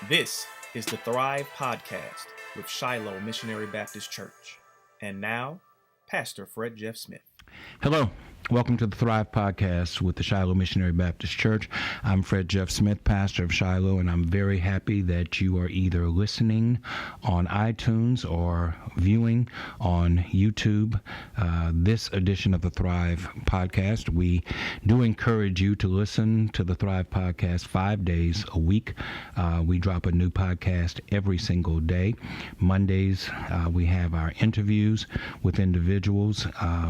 This is the Thrive Podcast with Shiloh Missionary Baptist Church. And now, Pastor Fred Jeff Smith. Hello. Welcome to the Thrive Podcast with the Shiloh Missionary Baptist Church. I'm Fred Jeff Smith, pastor of Shiloh, and I'm very happy that you are either listening on iTunes or viewing on YouTube this edition of the Thrive Podcast. We do encourage you to listen to the Thrive Podcast 5 days a week. We drop a new podcast every single day. Mondays, we have our interviews with individuals.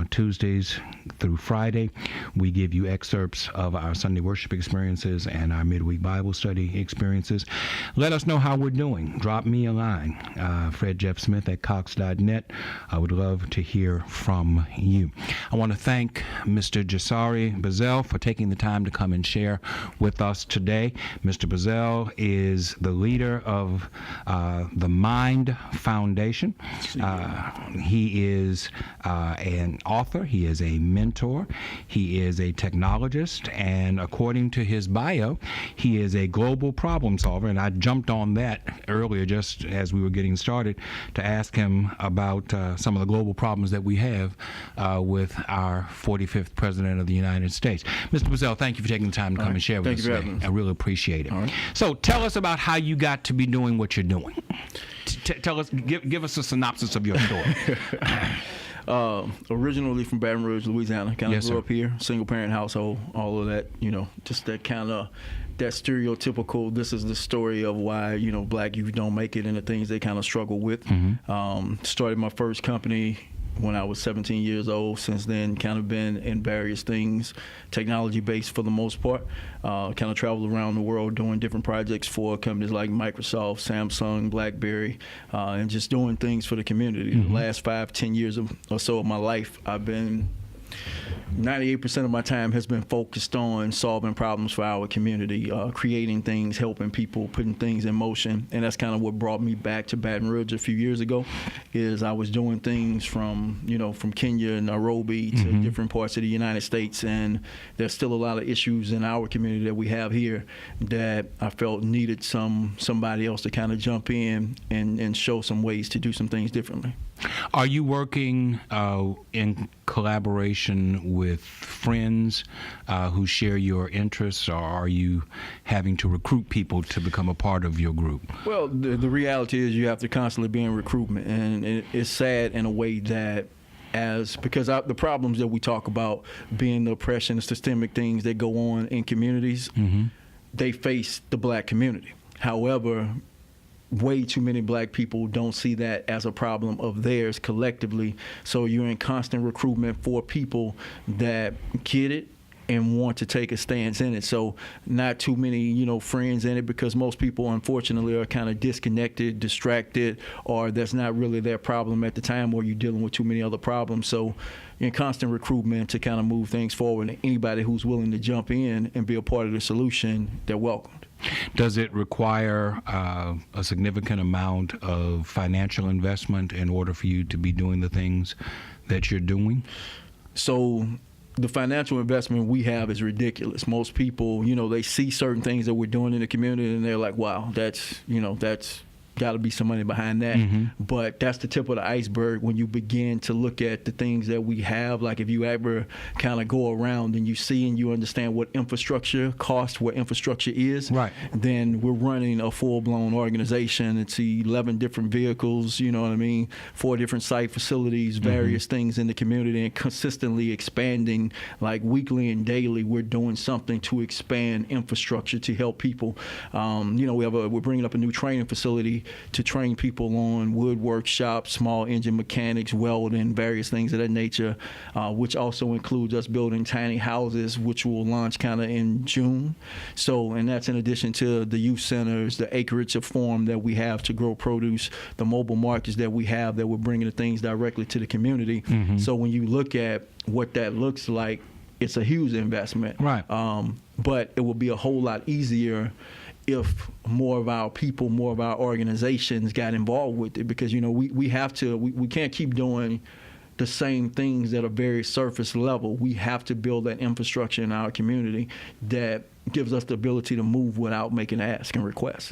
Tuesdays through Friday, we give you excerpts of our Sunday worship experiences and our midweek Bible study experiences. Let us know how we're doing. Drop me a line, fredjeffsmith@cox.net. I would love to hear from you. I want to thank Mr. Jasiri Basel for taking the time to come and share with us today. Mr. Basel is the leader of the Mind Foundation. He is an author. He is a mentor. He is a technologist, and according to his bio, he is a global problem solver. And I jumped on that earlier just as we were getting started to ask him about some of the global problems that we have with our 45th President of the United States. Mr. Basel, thank you for taking the time to come and share with us today. I really appreciate it. So tell us about how you got to be doing what you're doing. Tell us, give us a synopsis of your story. Originally from Baton Rouge, Louisiana. Kind of Yes, grew sir. up here, single parent household, all of that, just that kind of, that stereotypical, this is the story of why, black youth don't make it and the things they kind of struggle with. Started my first company when I was 17 years old. Since then, kind of been in various things, technology-based for the most part. Kind of traveled around the world doing different projects for companies like Microsoft, Samsung, BlackBerry, and just doing things for the community. The last 5-10 years or so of my life, I've been 98% of my time has been focused on solving problems for our community, creating things, helping people, putting things in motion. And that's kind of what brought me back to Baton Rouge a few years ago, is I was doing things from Kenya, Nairobi to different parts of the United States. And there's still a lot of issues in our community that we have here that I felt needed somebody else to kind of jump in and show some ways to do some things differently. Are you working in collaboration with friends who share your interests, or are you having to recruit people to become a part of your group? Well, the reality is you have to constantly be in recruitment, and it's sad in a way that because the problems that we talk about, being the oppression, the systemic things that go on in communities, they face the black community. However, way too many black people don't see that as a problem of theirs collectively. So you're in constant recruitment for people that get it and want to take a stance in it. So not too many, friends in it, because most people, unfortunately, are kind of disconnected, distracted, or that's not really their problem at the time, or you're dealing with too many other problems. So you're in constant recruitment to kind of move things forward. And anybody who's willing to jump in and be a part of the solution, they're welcomed. Does it require a significant amount of financial investment in order for you to be doing the things that you're doing? So the financial investment we have is ridiculous. Most people, they see certain things that we're doing in the community and they're like, wow, that's got to be some money behind that. But that's the tip of the iceberg when you begin to look at the things that we have. Like if you ever kind of go around and you see and you understand what infrastructure costs, what infrastructure is, right, then we're running a full-blown organization. It's 11 different vehicles, 4 different site facilities, various things in the community, and consistently expanding, like weekly and daily. We're doing something to expand infrastructure to help people. We're bringing up a new training facility to train people on woodwork shops, small engine mechanics, welding, various things of that nature, which also includes us building tiny houses, which will launch kind of in June. So, and that's in addition to the youth centers, the acreage of farm that we have to grow produce, the mobile markets that we have that we're bringing the things directly to the community. So when you look at what that looks like, it's a huge investment. Right. But it will be a whole lot easier if more of our people, more of our organizations got involved with it, because we can't keep doing the same things that are very surface level. We have to build that infrastructure in our community that gives us the ability to move without making ask and requests.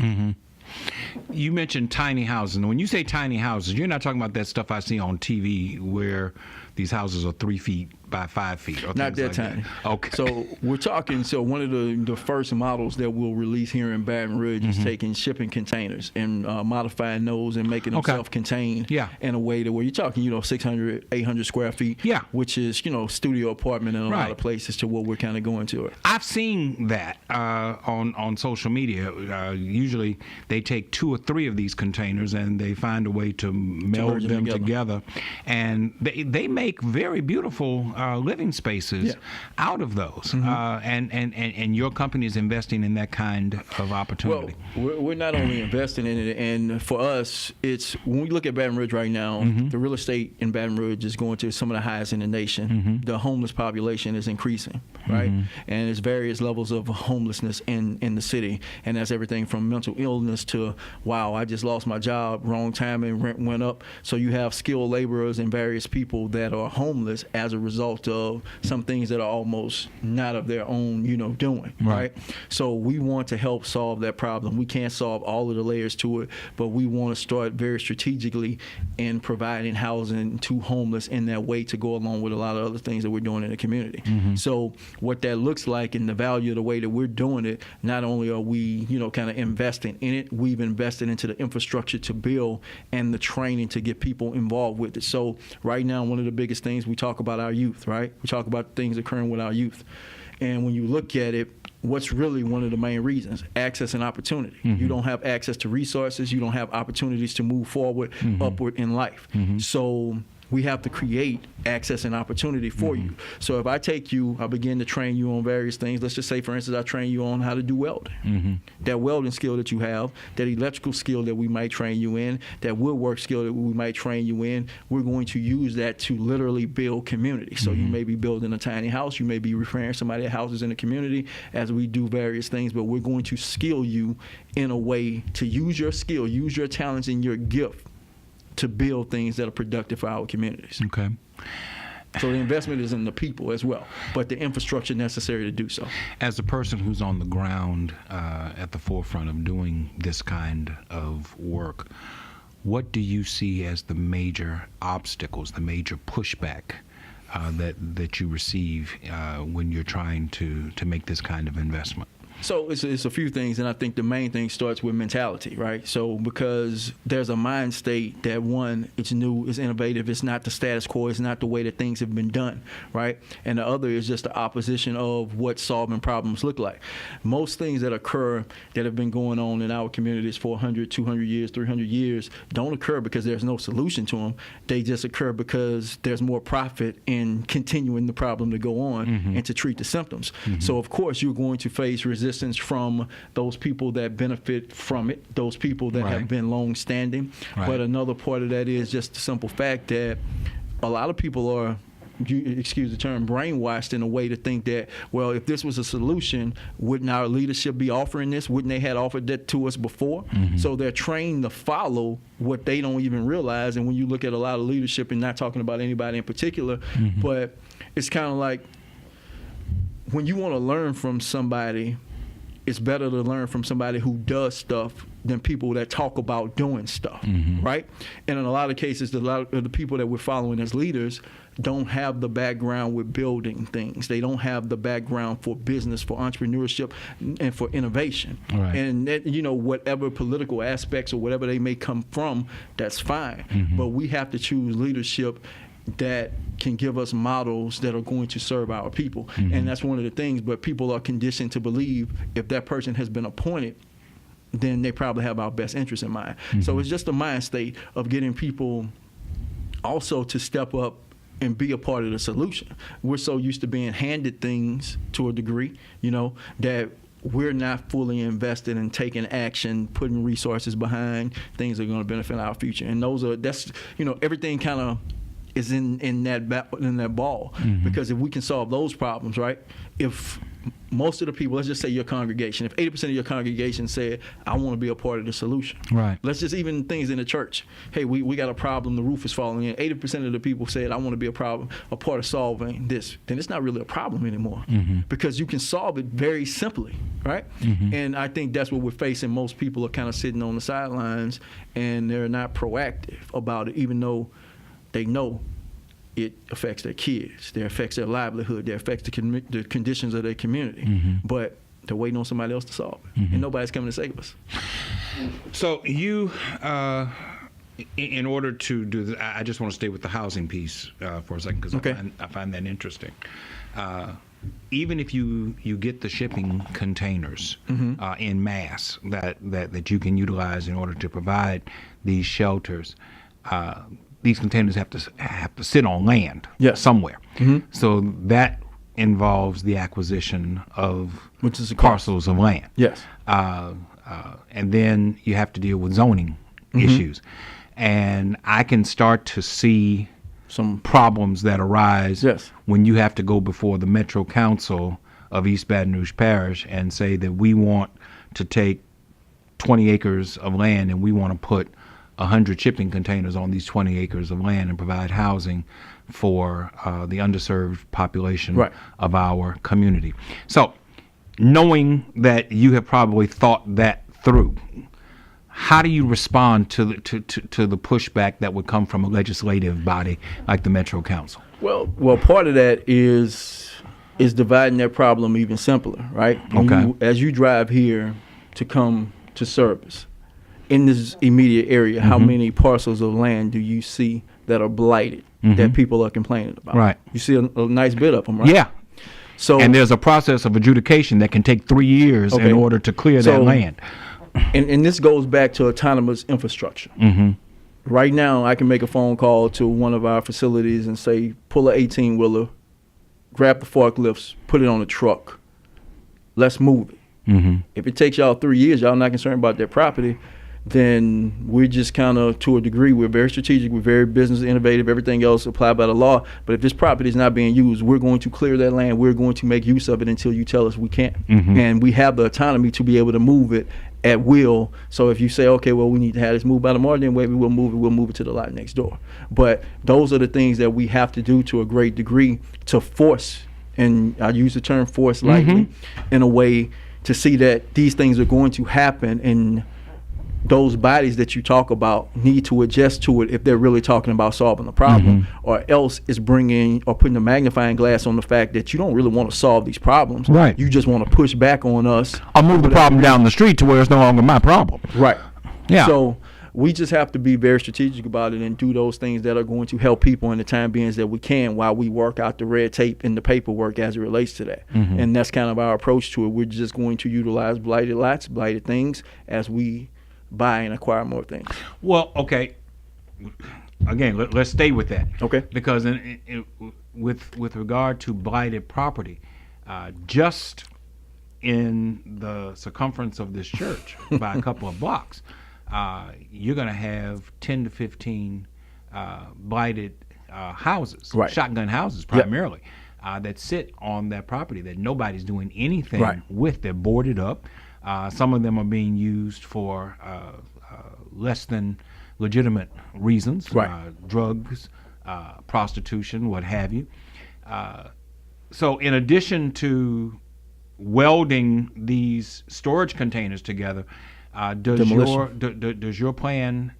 You mentioned tiny houses. And when you say tiny houses, you're not talking about that stuff I see on TV where these houses are 3 feet by 5 feet. Or not that like tiny. That. Okay. So we're talking. So one of the first models that we'll release here in Baton Rouge is taking shipping containers and modifying those and making them self-contained. In a way that where you're talking, 600, 800 square feet. Yeah. Which is studio apartment in a lot of places to what we're kind of going to it. I've seen that on social media. Usually they take 2 or 3 of these containers and they find a way to meld them together, and they make very beautiful living spaces out of those. And your company is investing in that kind of opportunity. Well, we're not only investing in it, and for us, it's when we look at Baton Rouge right now, the real estate in Baton Rouge is going to some of the highest in the nation. The homeless population is increasing, right? And there's various levels of homelessness in the city, and that's everything from mental illness to, wow, I just lost my job, wrong time, and rent went up. So you have skilled laborers and various people that are homeless as a result of some things that are almost not of their own, doing, right? So we want to help solve that problem. We can't solve all of the layers to it, but we want to start very strategically in providing housing to homeless in that way to go along with a lot of other things that we're doing in the community. So what that looks like and the value of the way that we're doing it, not only are we, kind of investing in it, we've invested into the infrastructure to build and the training to get people involved with it. So right now, one of the biggest things we talk about our youth, right? We talk about things occurring with our youth. And when you look at it, what's really one of the main reasons? Access and opportunity. You don't have access to resources. You don't have opportunities to move forward, upward in life. So we have to create access and opportunity for you. So if I take you, I begin to train you on various things. Let's just say, for instance, I train you on how to do welding. That welding skill that you have, that electrical skill that we might train you in, that woodwork skill that we might train you in, we're going to use that to literally build community. So you may be building a tiny house, you may be repairing somebody's houses in the community as we do various things, but we're going to skill you in a way to use your skill, use your talents and your gift to build things that are productive for our communities. Okay. So the investment is in the people as well, but the infrastructure necessary to do so. As a person who's on the ground at the forefront of doing this kind of work, what do you see as the major obstacles, the major pushback that you receive when you're trying to make this kind of investment? So it's a few things, and I think the main thing starts with mentality, right? So because there's a mind state that, one, it's new, it's innovative, it's not the status quo, it's not the way that things have been done, right? And the other is just the opposition of what solving problems look like. Most things that occur that have been going on in our communities for 100, 200 years, 300 years don't occur because there's no solution to them. They just occur because there's more profit in continuing the problem to go on and to treat the symptoms. So, of course, you're going to face resistance from those people that benefit from it, those people that have been long-standing. But another part of that is just the simple fact that a lot of people are, excuse the term, brainwashed in a way to think that, well, if this was a solution, wouldn't our leadership be offering this? Wouldn't they have offered that to us before? So they're trained to follow what they don't even realize. And when you look at a lot of leadership, and not talking about anybody in particular, but it's kind of like when you want to learn from somebody, it's better to learn from somebody who does stuff than people that talk about doing stuff, right? And in a lot of cases, a lot of the people that we're following as leaders don't have the background with building things. They don't have the background for business, for entrepreneurship, and for innovation. And that, whatever political aspects or whatever they may come from, that's fine. But we have to choose leadership that can give us models that are going to serve our people. And that's one of the things, but people are conditioned to believe if that person has been appointed, then they probably have our best interest in mind. So it's just a mind state of getting people also to step up and be a part of the solution. We're so used to being handed things to a degree, that we're not fully invested in taking action, putting resources behind things that are going to benefit our future. And that's everything kind of is in that ball, because if we can solve those problems, right? If most of the people, let's just say your congregation, if 80% of your congregation said, I want to be a part of the solution. Right. Let's just even things in the church. Hey, we got a problem, the roof is falling in. 80% of the people said, I want to be a part of solving this. Then it's not really a problem anymore because you can solve it very simply, right? And I think that's what we're facing. Most people are kind of sitting on the sidelines and they're not proactive about it, even though they know it affects their kids, it affects their livelihood, it affects the conditions of their community. But they're waiting on somebody else to solve it, and nobody's coming to save us. So you, in order to do this, I just want to stay with the housing piece for a second because I find that interesting. Even if you get the shipping containers in mass that you can utilize in order to provide these shelters, these containers have to sit on land somewhere. So that involves the acquisition of parcels of land. Yes. And then you have to deal with zoning issues. And I can start to see some problems that arise when you have to go before the Metro Council of East Baton Rouge Parish and say that we want to take 20 acres of land and we want to put 100 shipping containers on these 20 acres of land and provide housing for the underserved population of our community. So, knowing that you have probably thought that through, how do you respond to the pushback that would come from a legislative body like the Metro Council? Well, part of that is dividing that problem even simpler, right? As you drive here to come to service, in this immediate area, how many parcels of land do you see that are blighted that people are complaining about? Right. You see a nice bit of them, right? Yeah. So, and there's a process of adjudication that can take 3 years in order to clear that land. And this goes back to autonomous infrastructure. Right now, I can make a phone call to one of our facilities and say, pull an 18-wheeler, grab the forklifts, put it on a truck. Let's move it. If it takes y'all 3 years, y'all not concerned about their property, then we're just kind of, to a degree, we're very strategic, we're very business innovative, everything else applied by the law. But if this property is not being used, we're going to clear that land, we're going to make use of it until you tell us we can't. And we have the autonomy to be able to move it at will. So if you say, okay, well, we need to have this moved by tomorrow, then maybe we'll move it to the lot next door. But those are the things that we have to do to a great degree to force, and I use the term force lightly, in a way to see that these things are going to happen, and those bodies that you talk about need to adjust to it if they're really talking about solving the problem, or else it's bringing or putting a magnifying glass on the fact that you don't really want to solve these problems. Right. You just want to push back on us. I'll move the problem down the street to where it's no longer my problem. Right. Yeah. So we just have to be very strategic about it and do those things that are going to help people in the time beings that we can, while we work out the red tape and the paperwork as it relates to that. And that's kind of our approach to it. We're just going to utilize blighted lots, blighted things, as we buy and acquire more things. Well, okay. Again, let's stay with that. Okay. Because with regard to blighted property, just in the circumference of this church by a couple of blocks, you're going to have 10 to 15 blighted houses, shotgun houses primarily, that sit on that property that nobody's doing anything with. They're boarded up. Some of them are being used for less than legitimate reasons, drugs, prostitution, what have you. So in addition to welding these storage containers together, does your plan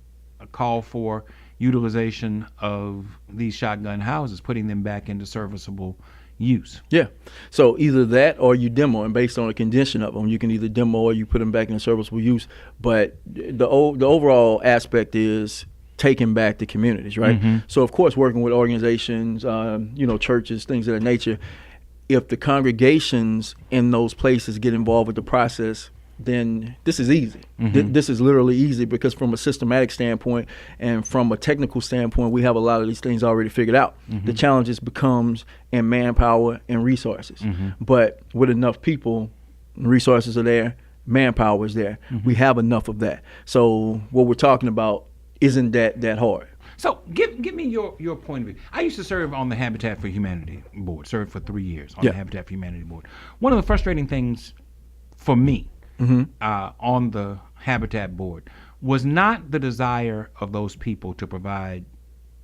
call for utilization of these shotgun houses, putting them back into serviceable use? Yeah. So either that or you demo, and based on the condition of them, you can either demo or you put them back in serviceable use. But the overall aspect is taking back the communities, right? So of course, working with organizations, churches, things of that nature. If the congregations in those places get involved with the process, then this is easy. This is literally easy, because from a systematic standpoint and from a technical standpoint, we have a lot of these things already figured out. The challenges becomes in manpower and resources. But with enough people, resources are there, manpower is there. We have enough of that. So what we're talking about isn't that hard. So give me your point of view. I used to serve on the Habitat for Humanity board, served for 3 years on the Habitat for Humanity board. One of the frustrating things for me on the Habitat board was not the desire of those people to provide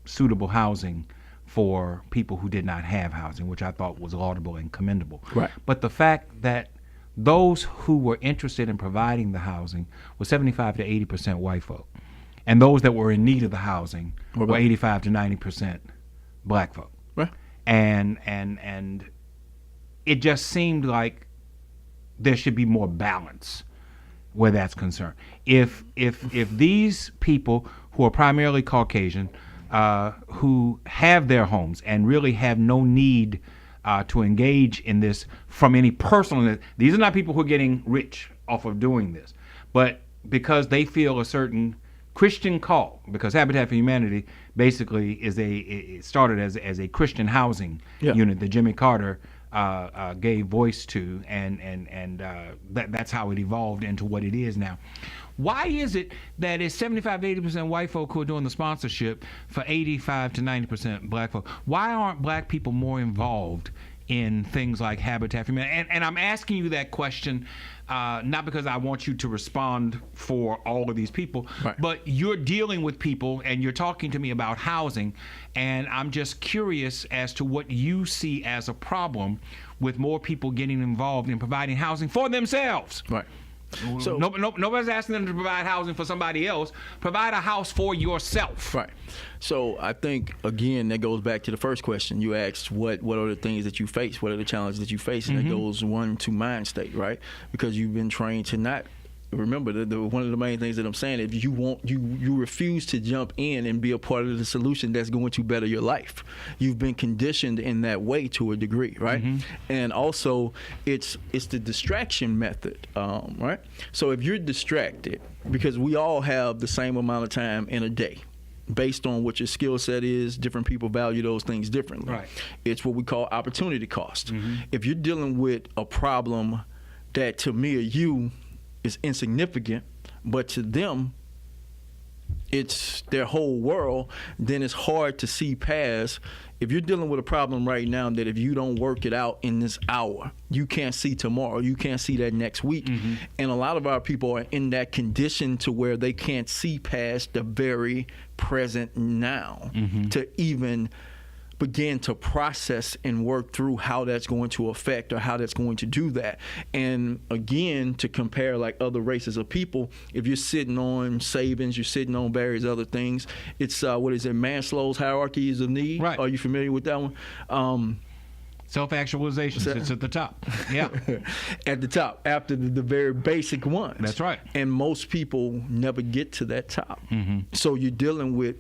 suitable housing for people who did not have housing, which I thought was laudable and commendable. Right. But the fact that those who were interested in providing the housing were 75 to 80% white folk. And those that were in need of the housing were 85 to 90% black folk. Right. And it just seemed like there should be more balance where that's concerned. If these people who are primarily Caucasian, who have their homes and really have no need to engage in this from any personal, these are not people who are getting rich off of doing this, but because they feel a certain Christian call, because Habitat for Humanity basically it started as a Christian housing unit that Jimmy Carter gave voice to, and that's how it evolved into what it is now. Why is it that it's 75 to 80% white folk who are doing the sponsorship for 85 to 90% black folk? Why aren't black people more involved in things like Habitat for Humanity? And I'm asking you that question not because I want you to respond for all of these people, but you're dealing with people and you're talking to me about housing, and I'm just curious as to what you see as a problem with more people getting involved in providing housing for themselves. Right. So nobody's asking them to provide housing for somebody else. Provide a house for yourself. Right. So I think, again, that goes back to the first question. You asked what are the things that you face? What are the challenges that you face? And that goes to mind state, right? Because you've been trained to not. Remember, one of the main things that I'm saying, if you refuse to jump in and be a part of the solution that's going to better your life. You've been conditioned in that way to a degree, right? And also, it's the distraction method, right? So if you're distracted, because we all have the same amount of time in a day, based on what your skill set is, different people value those things differently. Right. It's what we call opportunity cost. If you're dealing with a problem that to me or you is insignificant, but to them it's their whole world, then it's hard to see past. If you're dealing with a problem right now that if you don't work it out in this hour, you can't see tomorrow, you can't see that next week. And a lot of our people are in that condition to where they can't see past the very present now to even begin to process and work through how that's going to affect or how that's going to do that. And again, to compare like other races of people, if you're sitting on savings, you're sitting on various other things, it's what is it, Maslow's hierarchies of need? Right. Are you familiar with that one? Self-actualization sits at the top. Yeah. At the top, after the very basic ones. That's right. And most people never get to that top. So you're dealing with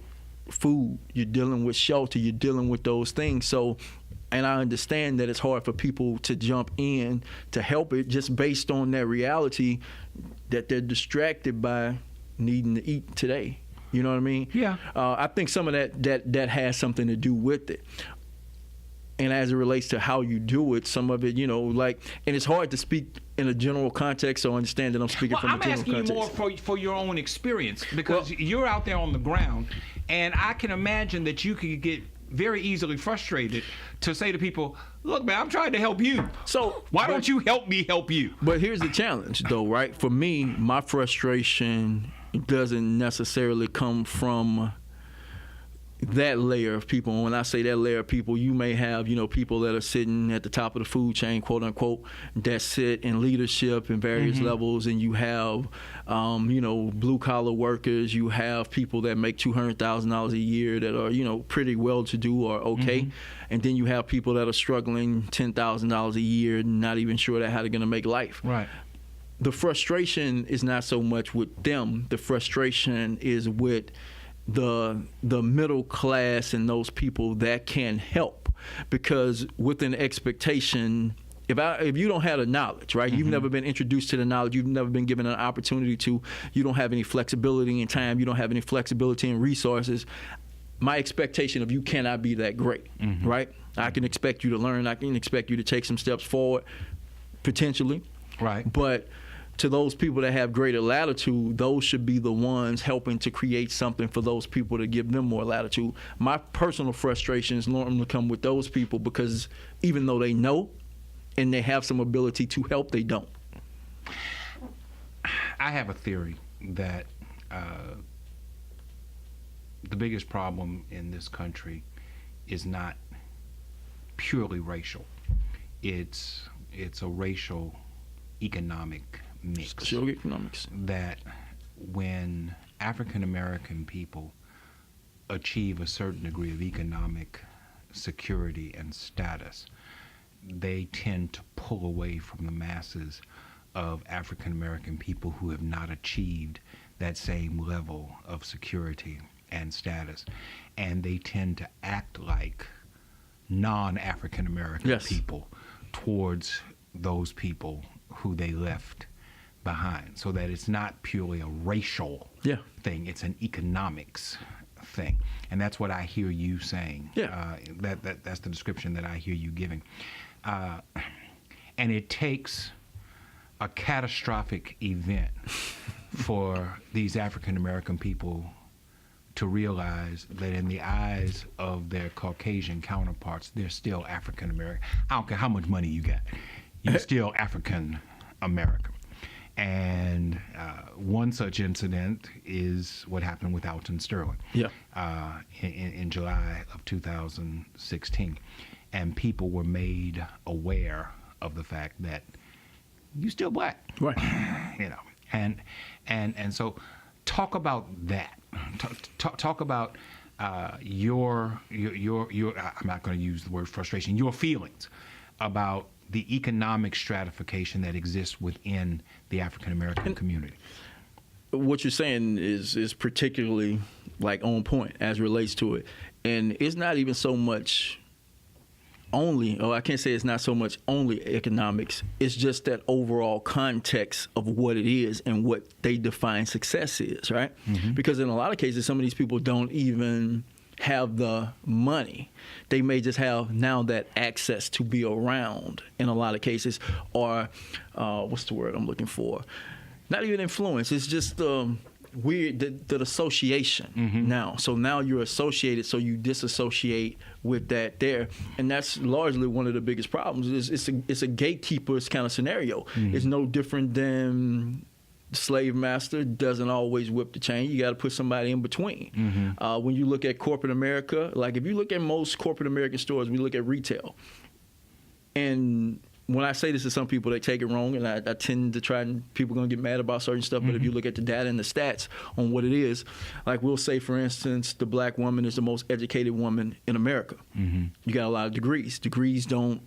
food, you're dealing with shelter, you're dealing with those things. So, and I understand that it's hard for people to jump in to help it just based on that reality that they're distracted by needing to eat today. You know what I mean? Yeah. I think some of that has something to do with it. And as it relates to how you do it, some of it, and it's hard to speak in a general context, so understand that I'm speaking from a general context. I'm asking you more for your own experience, because you're out there on the ground, and I can imagine that you could get very easily frustrated to say to people, look, man, I'm trying to help you. So why don't you help me help you? But here's the challenge, though, right? For me, my frustration doesn't necessarily come from that layer of people. And when I say that layer of people, you may have, people that are sitting at the top of the food chain, quote unquote, that sit in leadership in various levels. And you have, blue collar workers. You have people that make $200,000 a year that are, pretty well to do or okay. And then you have people that are struggling $10,000 a year, not even sure how they're going to make life. Right. The frustration is not so much with them. The frustration is with the middle class and those people that can help, because with an expectation, if you don't have the knowledge, right, you've never been introduced to the knowledge, you've never been given an opportunity to, you don't have any flexibility in time, you don't have any flexibility in resources, my expectation of you cannot be that great, right? I can expect you to learn, I can expect you to take some steps forward, potentially, right? But to those people that have greater latitude, those should be the ones helping to create something for those people to give them more latitude. My personal frustrations normally come with those people because even though they know and they have some ability to help, they don't. I have a theory that the biggest problem in this country is not purely racial. It's a racial economic mix. Social economics. That when African American people achieve a certain degree of economic security and status, they tend to pull away from the masses of African American people who have not achieved that same level of security and status. And they tend to act like non-African American people towards those people who they left behind, so that it's not purely a racial thing, it's an economics thing. And that's what I hear you saying. That's the description that I hear you giving. And it takes a catastrophic event for these African American people to realize that in the eyes of their Caucasian counterparts, they're still African American. I don't care how much money you got, you're still African American. And one such incident is what happened with Alton Sterling in July of 2016. And people were made aware of the fact that you're still black. Right. You know, and so talk about that. Talk about your I'm not going to use the word frustration, your feelings about the economic stratification that exists within the African American community. What you're saying is particularly like on point as relates to it. And it's not even so much only, or I can't say it's not so much only economics, it's just that overall context of what it is and what they define success is, right? Mm-hmm. Because in a lot of cases, some of these people don't even have the money. They may just have now that access to be around in a lot of cases, or what's the word I'm looking for? Not even influence, it's just weird, the association now. So now you're associated, so you disassociate with that there. And that's largely one of the biggest problems. It's a gatekeeper's kind of scenario. It's no different than slave master doesn't always whip the chain. You got to put somebody in between. When you look at corporate America, like if you look at most corporate American stores, we look at retail. And when I say this to some people, they take it wrong, and I tend to try, and people are going to get mad about certain stuff, but if you look at the data and the stats on what it is, like we'll say, for instance, the black woman is the most educated woman in America. You got a lot of degrees. Degrees don't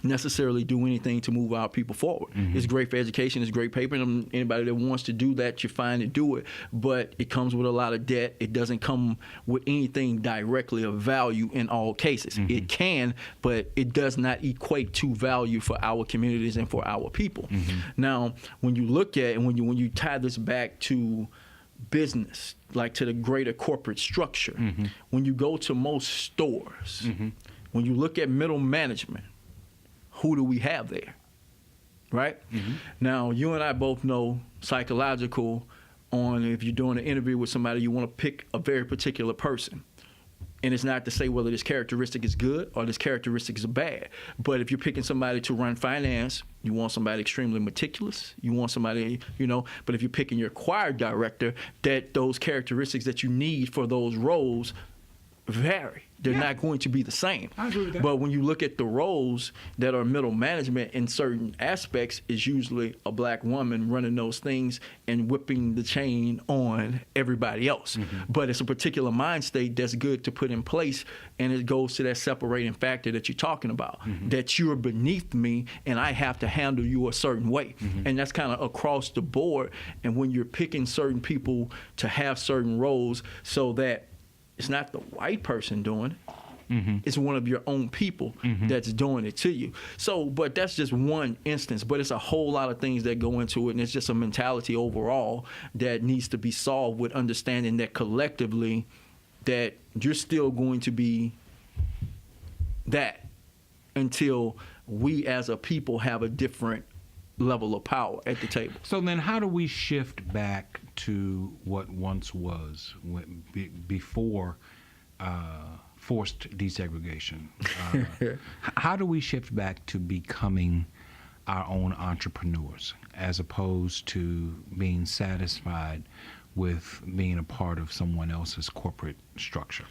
necessarily do anything to move our people forward. It's great for education, it's great paper, and anybody that wants to do that, you're fine to do it, but it comes with a lot of debt. It doesn't come with anything directly of value in all cases. It can, but it does not equate to value for our communities and for our people. Now, when you look at, and when you tie this back to business, like to the greater corporate structure, when you go to most stores, when you look at middle management, who do we have there, right? Now, you and I both know psychological on if you're doing an interview with somebody, you want to pick a very particular person. And it's not to say whether this characteristic is good or this characteristic is bad. But if you're picking somebody to run finance, you want somebody extremely meticulous. You want somebody, but if you're picking your choir director, that those characteristics that you need for those roles vary. They're not going to be the same. I agree with that. But when you look at the roles that are middle management in certain aspects, is usually a black woman running those things and whipping the chain on everybody else. But it's a particular mind state that's good to put in place, and it goes to that separating factor that you're talking about, that you're beneath me and I have to handle you a certain way. And that's kind of across the board. And when you're picking certain people to have certain roles, so that it's not the white person doing it. It's one of your own people that's doing it to you. So, but that's just one instance. But it's a whole lot of things that go into it, and it's just a mentality overall that needs to be solved with understanding that collectively that you're still going to be that until we as a people have a different level of power at the table. So then how do we shift back to what once was before forced desegregation? How do we shift back to becoming our own entrepreneurs as opposed to being satisfied with being a part of someone else's corporate structure?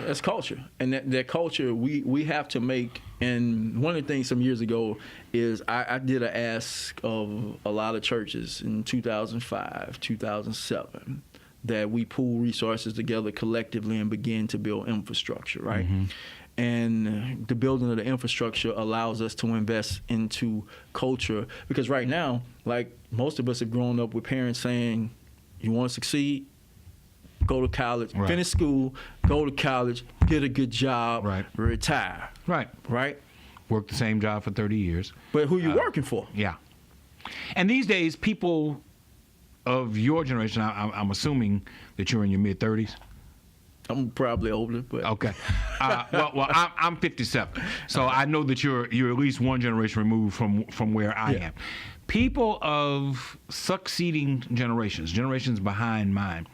That's culture, and that culture we have to make. And one of the things some years ago is I did an ask of a lot of churches in 2005, 2007, that we pool resources together collectively and begin to build infrastructure, right? Mm-hmm. And the building of the infrastructure allows us to invest into culture, because right now, like most of us have grown up with parents saying, you want to succeed? Go to college, right. Finish school, go to college, get a good job, right. Retire. Right. Right? Work the same job for 30 years. But who you working for? Yeah. And these days, people of your generation, I'm assuming that you're in your mid-30s. I'm probably older, but okay. Well, I'm 57, so I know that you're at least one generation removed from where I am. People of succeeding generations behind mine,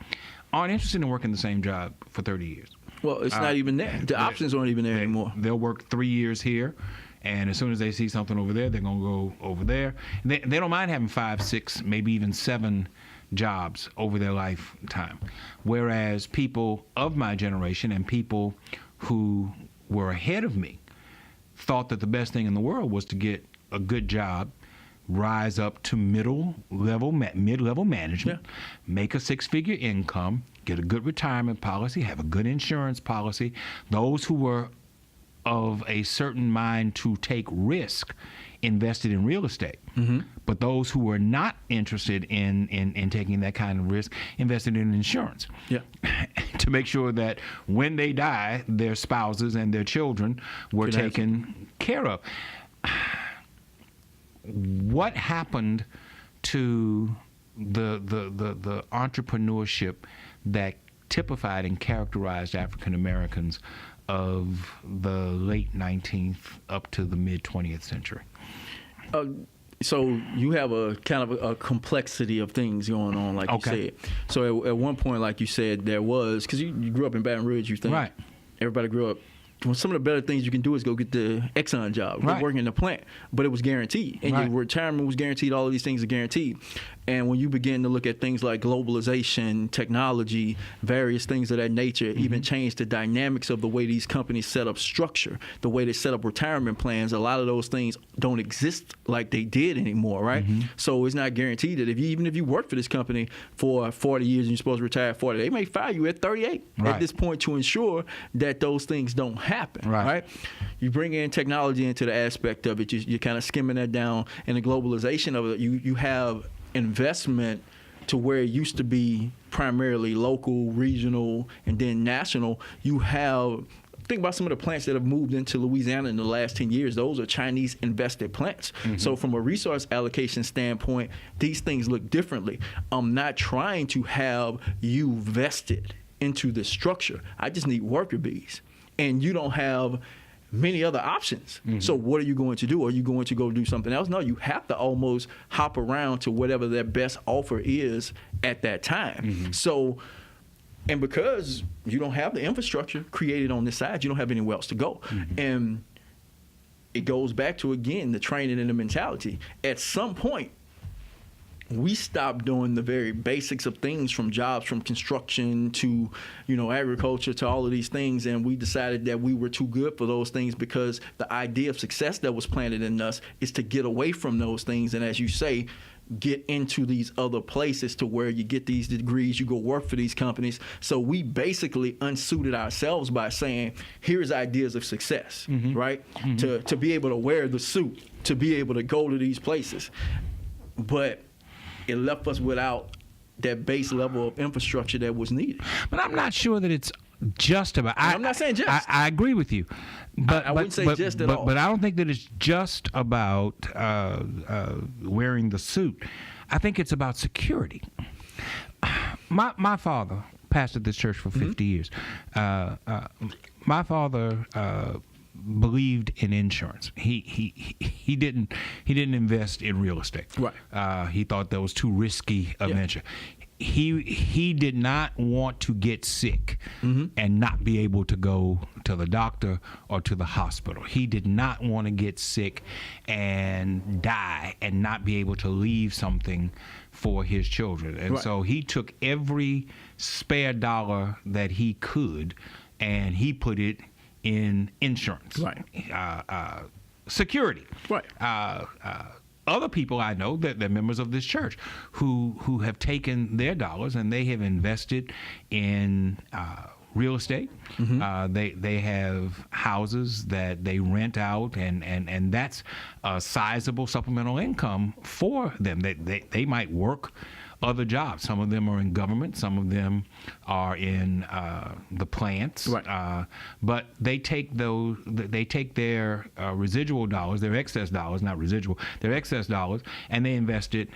aren't interested in working the same job for 30 years. Well, it's not even there. The options aren't even there anymore. They'll work 3 years here, and as soon as they see something over there, they're going to go over there. They don't mind having 5, 6, maybe even 7 jobs over their lifetime. Whereas people of my generation and people who were ahead of me thought that the best thing in the world was to get a good job, rise up to mid-level management, make a 6-figure income, get a good retirement policy, have a good insurance policy. Those who were of a certain mind to take risk invested in real estate. Mm-hmm. But those who were not interested in taking that kind of risk invested in insurance. Yeah. To make sure that when they die, their spouses and their children were taken care of. What happened to the entrepreneurship that typified and characterized African Americans of the late 19th up to the mid 20th century? So you have a kind of a complexity of things going on, like you said. So at one point, like you said, there was, because you grew up in Baton Rouge, you think right. Everybody grew up. Well, some of the better things you can do is go get the Exxon job, go work in the plant, but it was guaranteed, and your retirement was guaranteed. All of these things are guaranteed. And when you begin to look at things like globalization, technology, various things of that nature, even change the dynamics of the way these companies set up structure, the way they set up retirement plans, a lot of those things don't exist like they did anymore, right? So it's not guaranteed that even if you work for this company for 40 years and you're supposed to retire at 40, they may fire you at 38 at this point to ensure that those things don't happen, right? You bring in technology into the aspect of it, you're kind of skimming that down, and the globalization of it, you have investment to where it used to be primarily local, regional, and then national. You have, think about some of the plants that have moved into Louisiana in the last 10 years. Those are Chinese invested plants. So from a resource allocation standpoint, these things look differently. I'm not trying to have you vested into this structure. I just need worker bees. And you don't have many other options. So what are you going to do? Are you going to go do something else? No, you have to almost hop around to whatever their best offer is at that time. So, and because you don't have the infrastructure created on this side, you don't have anywhere else to go. And it goes back to, again, the training and the mentality. At some point, we stopped doing the very basics of things, from jobs, from construction to, agriculture, to all of these things, and we decided that we were too good for those things, because the idea of success that was planted in us is to get away from those things, and as you say, get into these other places to where you get these degrees, you go work for these companies. So we basically unsuited ourselves by saying, here's ideas of success, right? To be able to wear the suit, to be able to go to these places. But it left us without that base level of infrastructure that was needed. But I'm not sure that it's just about. I'm not saying just. I agree with you, but I wouldn't say just at all. But I don't think that it's just about wearing the suit. I think it's about security. My father pastored this church for 50 years. My father believed in insurance. He didn't invest in real estate. Right. He thought that was too risky a venture. He did not want to get sick and not be able to go to the doctor or to the hospital. He did not want to get sick and die and not be able to leave something for his children. And so he took every spare dollar that he could and he put it in insurance. Right. Security. Right. Other people I know that they're members of this church who have taken their dollars and they have invested in real estate. They have houses that they rent out, and that's a sizable supplemental income for them. They might work other jobs. Some of them are in government. Some of them are in the plants. Right. But they take their residual dollars, their excess dollars, not residual, their excess dollars, and they invest it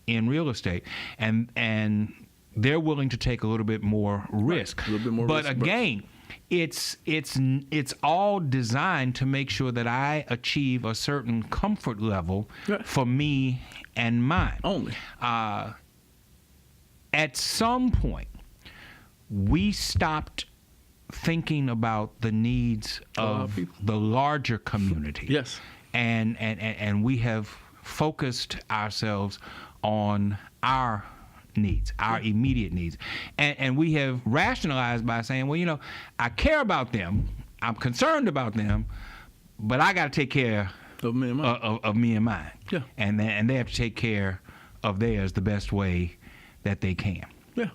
in real estate. And they're willing to take a little bit more risk. Right. A little bit more but risk. Again, it's all designed to make sure that I achieve a certain comfort level for me and mine. Only. At some point, we stopped thinking about the needs of the larger community. Yes. And we have focused ourselves on our needs, our immediate needs. And we have rationalized by saying, well, I care about them, I'm concerned about them, but I got to take care of me and mine. Yeah. And they have to take care of theirs the best way that they can. Yeah.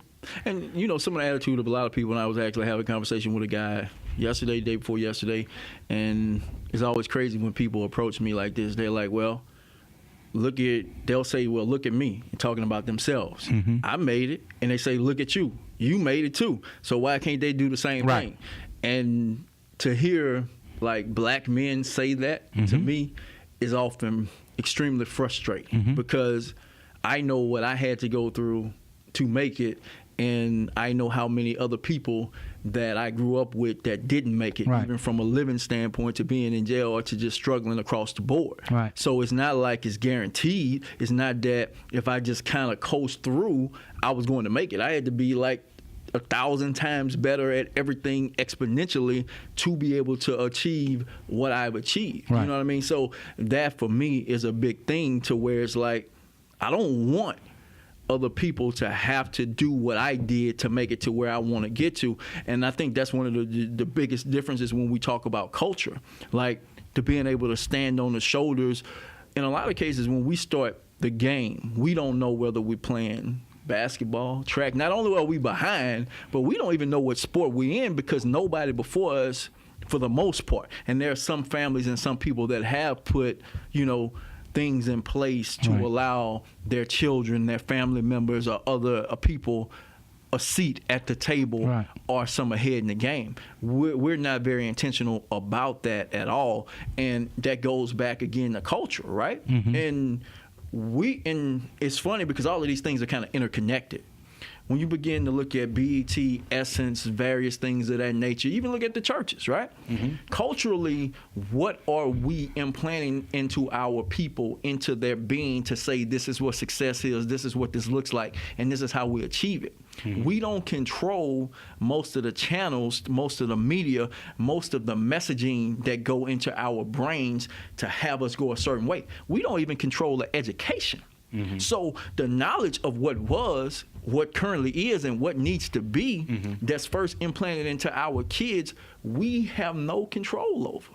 And, some of the attitude of a lot of people, and I was actually having a conversation with a guy yesterday, day before yesterday, and it's always crazy when people approach me like this. They're like, well, they'll say, well, look at me, and talking about themselves. I made it. And they say, look at you. You made it too. So why can't they do the same thing? And to hear, black men say that, to me, is often extremely frustrating because I know what I had to go through to make it, and I know how many other people that I grew up with that didn't make it, even from a living standpoint to being in jail or to just struggling across the board. Right. So it's not like it's guaranteed. It's not that if I just kind of coast through, I was going to make it. I had to be 1,000 times better at everything exponentially to be able to achieve what I've achieved. Right. You know what I mean? So that for me is a big thing to where it's I don't want other people to have to do what I did to make it to where I want to get to. And I think that's one of the biggest differences when we talk about culture, to being able to stand on the shoulders. In a lot of cases, when we start the game, we don't know whether we're playing basketball, track. Not only are we behind, but we don't even know what sport we're in because nobody before us, for the most part. And there are some families and some people that have put, things in place to allow their children, their family members, or other people a seat at the table or some ahead in the game. We're not very intentional about that at all, and that goes back again to culture, right? And it's funny because all of these things are kind of interconnected. When you begin to look at BET, Essence, various things of that nature, even look at the churches, right? Culturally, what are we implanting into our people, into their being to say this is what success is, this is what this looks like, and this is how we achieve it? We don't control most of the channels, most of the media, most of the messaging that go into our brains to have us go a certain way. We don't even control the education. So the knowledge of what was, what currently is, and what needs to be that's first implanted into our kids, we have no control over.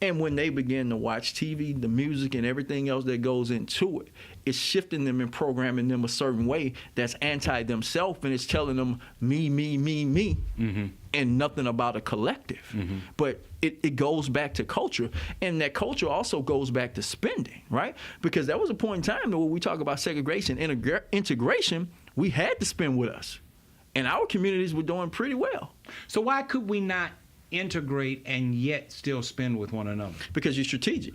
And when they begin to watch TV, the music, and everything else that goes into it, it's shifting them and programming them a certain way that's anti-themselves, and it's telling them me, and nothing about a collective. But it goes back to culture, and that culture also goes back to spending, right? Because there was a point in time that when we talk about segregation, integration, we had to spend with us, and our communities were doing pretty well. So why could we not integrate and yet still spend with one another? Because you're strategic.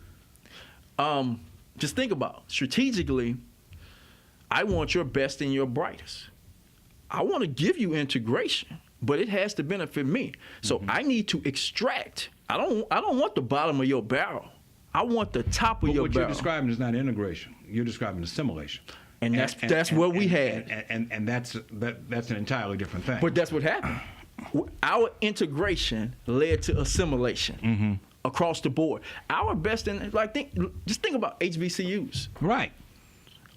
Just think about it. Strategically, I want your best and your brightest. I want to give you integration, but it has to benefit me. So I need to extract I don't want the bottom of your barrel. I want the top of your what barrel. You're describing is not integration. You're describing assimilation. And that's what we had. And that's an entirely different thing. But that's what happened. Our integration led to assimilation across the board. Our best just think about HBCUs. Right.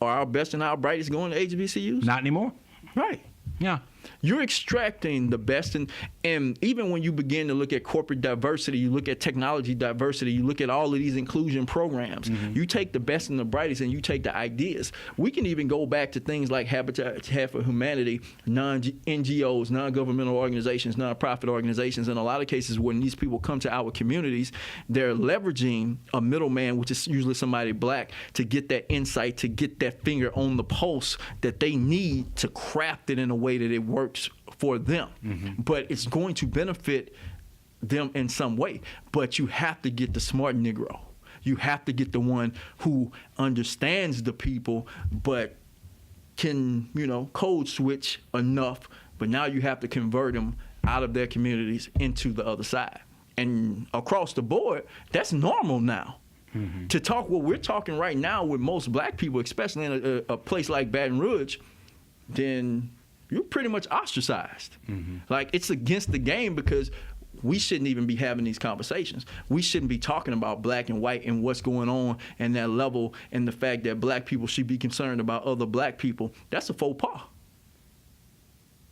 Are our best and our brightest going to HBCUs? Not anymore. Right. Yeah. You're extracting the best, and even when you begin to look at corporate diversity, you look at technology diversity, you look at all of these inclusion programs, you take the best and the brightest and you take the ideas. We can even go back to things like Habitat for Humanity, NGOs, non-governmental organizations, non-profit organizations. In a lot of cases, when these people come to our communities, they're leveraging a middleman, which is usually somebody black, to get that insight, to get that finger on the pulse that they need to craft it in a way that it works for them. But it's going to benefit them in some way. But you have to get the smart Negro. You have to get the one who understands the people but can, code switch enough. But now you have to convert them out of their communities into the other side. And across the board, that's normal now. To talk what we're talking right now with most black people, especially in a place like Baton Rouge, then you're pretty much ostracized. Like, it's against the game because we shouldn't even be having these conversations. We shouldn't be talking about black and white and what's going on and that level and the fact that black people should be concerned about other black people. That's a faux pas.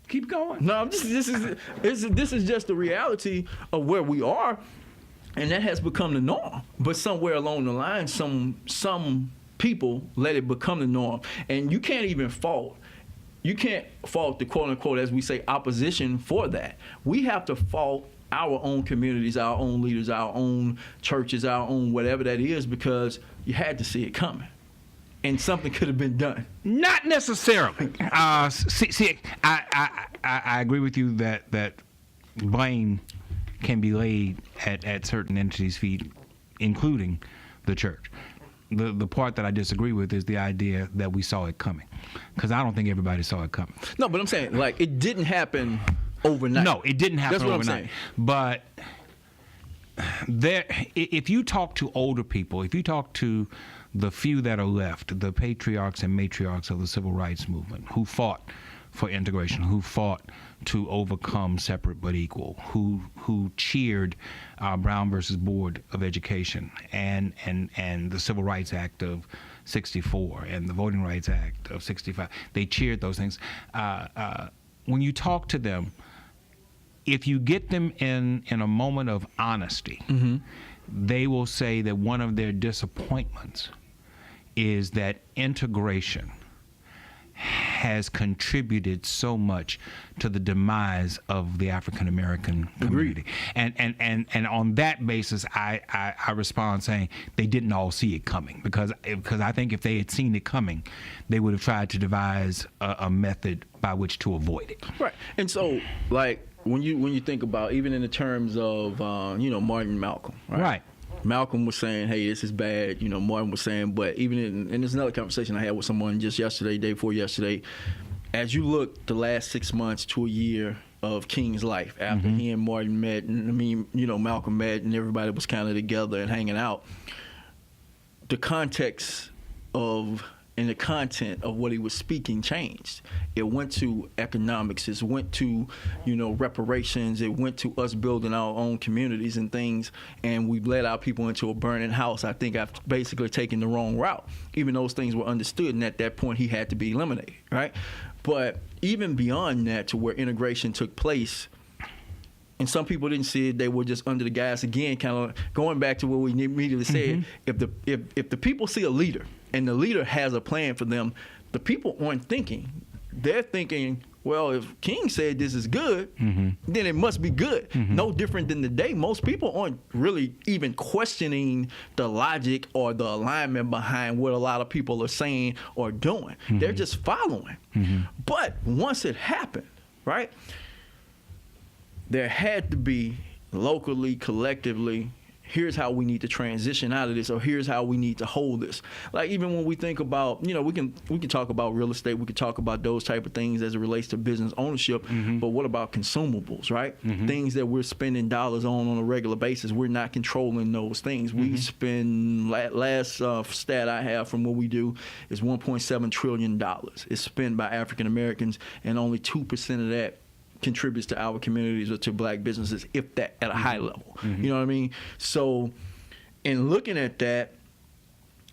Keep going. No, this is just the reality of where we are, and that has become the norm. But somewhere along the line, some people let it become the norm, and you can't fault the quote-unquote, as we say, opposition for that. We have to fault our own communities, our own leaders, our own churches, our own whatever that is, because you had to see it coming. And something could have been done. Not necessarily. I agree with you that blame can be laid at certain entities' feet, including the church. The part that I disagree with is the idea that we saw it coming, because I don't think everybody saw it coming. No, but I'm saying, like, it didn't happen overnight. No, it didn't happen overnight. But if you talk to older people, if you talk to the few that are left, the patriarchs and matriarchs of the civil rights movement, who fought for integration, who fought to overcome separate but equal, who cheered Brown versus Board of Education and the Civil Rights Act of 64 and the Voting Rights Act of 65. They cheered those things. When you talk to them, if you get them in a moment of honesty, they will say that one of their disappointments is that integration has contributed so much to the demise of the African American community. And on that basis, I respond saying they didn't all see it coming, because I think if they had seen it coming, they would have tried to devise a method by which to avoid it. Right. And so, like, when you think about, even in the terms of Martin and Malcolm, right? Malcolm was saying, hey, this is bad. Martin was saying, but even and there's another conversation I had with someone just yesterday, day before yesterday. As you look the last 6 months to a year of King's life, after he and Martin met, and Malcolm met, and everybody was kind of together and hanging out, the context of and the content of what he was speaking changed. It went to economics. It went to, reparations. It went to us building our own communities and things. And we've led our people into a burning house. I think I've basically taken the wrong route. Even those things were understood, and at that point he had to be eliminated, right? But even beyond that, to where integration took place, and some people didn't see it, they were just under the gas again, kind of going back to what we immediately said. If the people see a leader and the leader has a plan for them, the people aren't thinking. They're thinking, well, if King said this is good, then it must be good. No different than today. Most people aren't really even questioning the logic or the alignment behind what a lot of people are saying or doing. They're just following. But once it happened, right, there had to be locally, collectively, here's how we need to transition out of this, or here's how we need to hold this. Like, even when we think about, we can talk about real estate, we can talk about those type of things as it relates to business ownership, but what about consumables, right? Things that we're spending dollars on a regular basis, we're not controlling those things. We spend, last stat I have from what we do is $1.7 trillion is spent by African Americans, and only 2% of that contributes to our communities or to black businesses, if that, at a high level. You know what I mean? So in looking at that,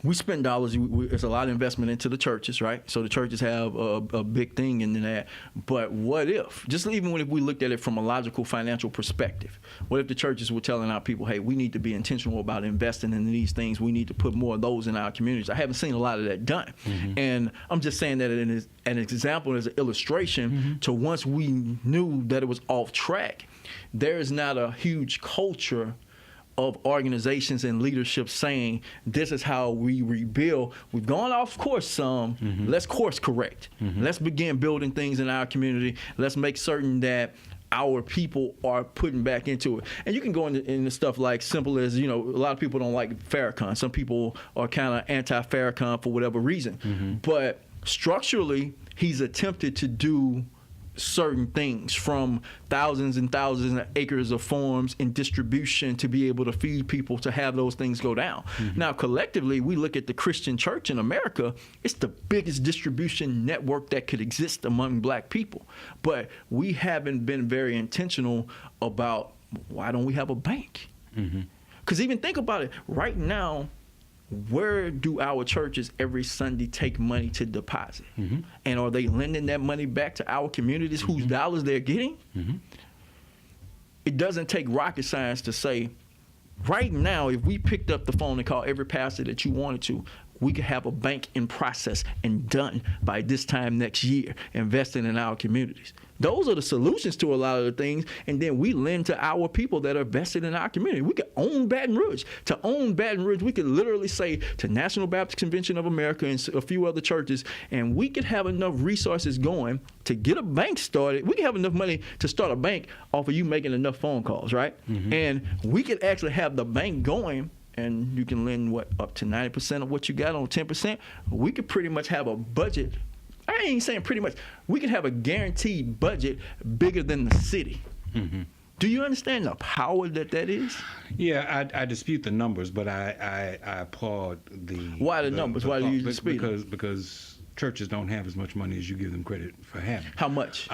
we spend dollars. There's a lot of investment into the churches, right? So the churches have a big thing in that. But what if, just even if we looked at it from a logical financial perspective, what if the churches were telling our people, hey, we need to be intentional about investing in these things. We need to put more of those in our communities. I haven't seen a lot of that done. And I'm just saying that as an example, as an illustration to once we knew that it was off track, there is not a huge culture of organizations and leadership saying, this is how we rebuild. We've gone off course some. Let's course correct. Let's begin building things in our community. Let's make certain that our people are putting back into it. And you can go into stuff like simple as, a lot of people don't like Farrakhan. Some people are kind of anti-Farrakhan for whatever reason. But structurally, he's attempted to do certain things, from thousands and thousands of acres of farms and distribution to be able to feed people, to have those things go down. Now, collectively, we look at the Christian church in America, it's the biggest distribution network that could exist among black people. But we haven't been very intentional about, why don't we have a bank? Because even think about it, right now, where do our churches every Sunday take money to deposit? And are they lending that money back to our communities whose dollars they're getting? It doesn't take rocket science to say, right now, if we picked up the phone and called every pastor that you wanted to, we could have a bank in process and done by this time next year, investing in our communities. Those are the solutions to a lot of the things, and then we lend to our people that are vested in our community. We could own Baton Rouge. To own Baton Rouge, we could literally say to National Baptist Convention of America and a few other churches, and we could have enough resources going to get a bank started. We could have enough money to start a bank off of you making enough phone calls, right? And we could actually have the bank going, and you can lend, up to 90% of what you got on 10%. We could pretty much have a budget. I ain't saying pretty much. We could have a guaranteed budget bigger than the city. Do you understand the power that is? Yeah, I dispute the numbers, but I applaud the. Why the numbers? Why do you dispute? Because churches don't have as much money as you give them credit for having. How much?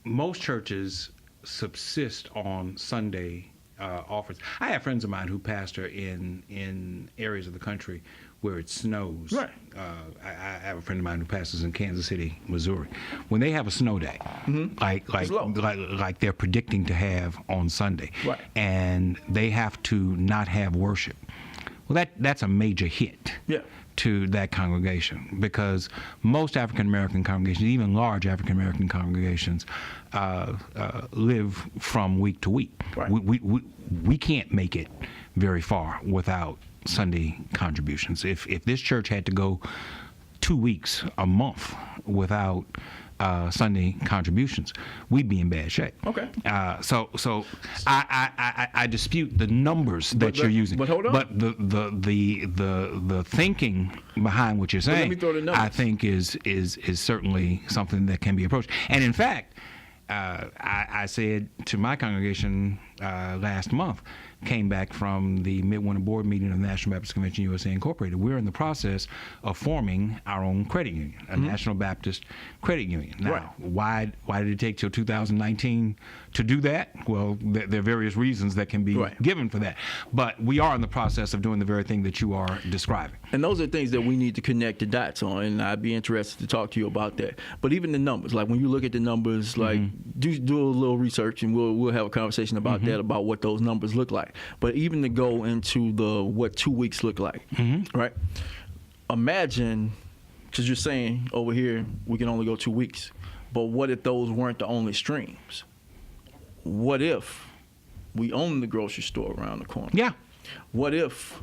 Most churches subsist on Sunday offers. I have friends of mine who pastor in areas of the country where it snows. Right. I have a friend of mine who pastors in Kansas City, Missouri. When they have a snow day, like they're predicting to have on Sunday, right, and they have to not have worship, well, that's a major hit. Yeah. To that congregation, because most African American congregations, even large African American congregations, live from week to week. Right. We can't make it very far without Sunday contributions. If this church had to go 2 weeks, a month without Sunday contributions, we'd be in bad shape. Okay. So I dispute the numbers that you're using. But hold on. But the thinking behind what you're saying, let me throw the numbers. I think is certainly something that can be approached. And in fact, I said to my congregation last month, came back from the midwinter board meeting of the National Baptist Convention USA Incorporated. We're in the process of forming our own credit union, a National Baptist credit union. Now, why did it take till 2019 to do that? Well, there are various reasons that can be given for that. But we are in the process of doing the very thing that you are describing. And those are things that we need to connect the dots on, and I'd be interested to talk to you about that. But even the numbers, like when you look at the numbers, like do a little research, and we'll have a conversation about that, about what those numbers look like. But even to go into what 2 weeks look like, right? Imagine, because you're saying over here we can only go 2 weeks, but what if those weren't the only streams? What if we own the grocery store around the corner? Yeah. What if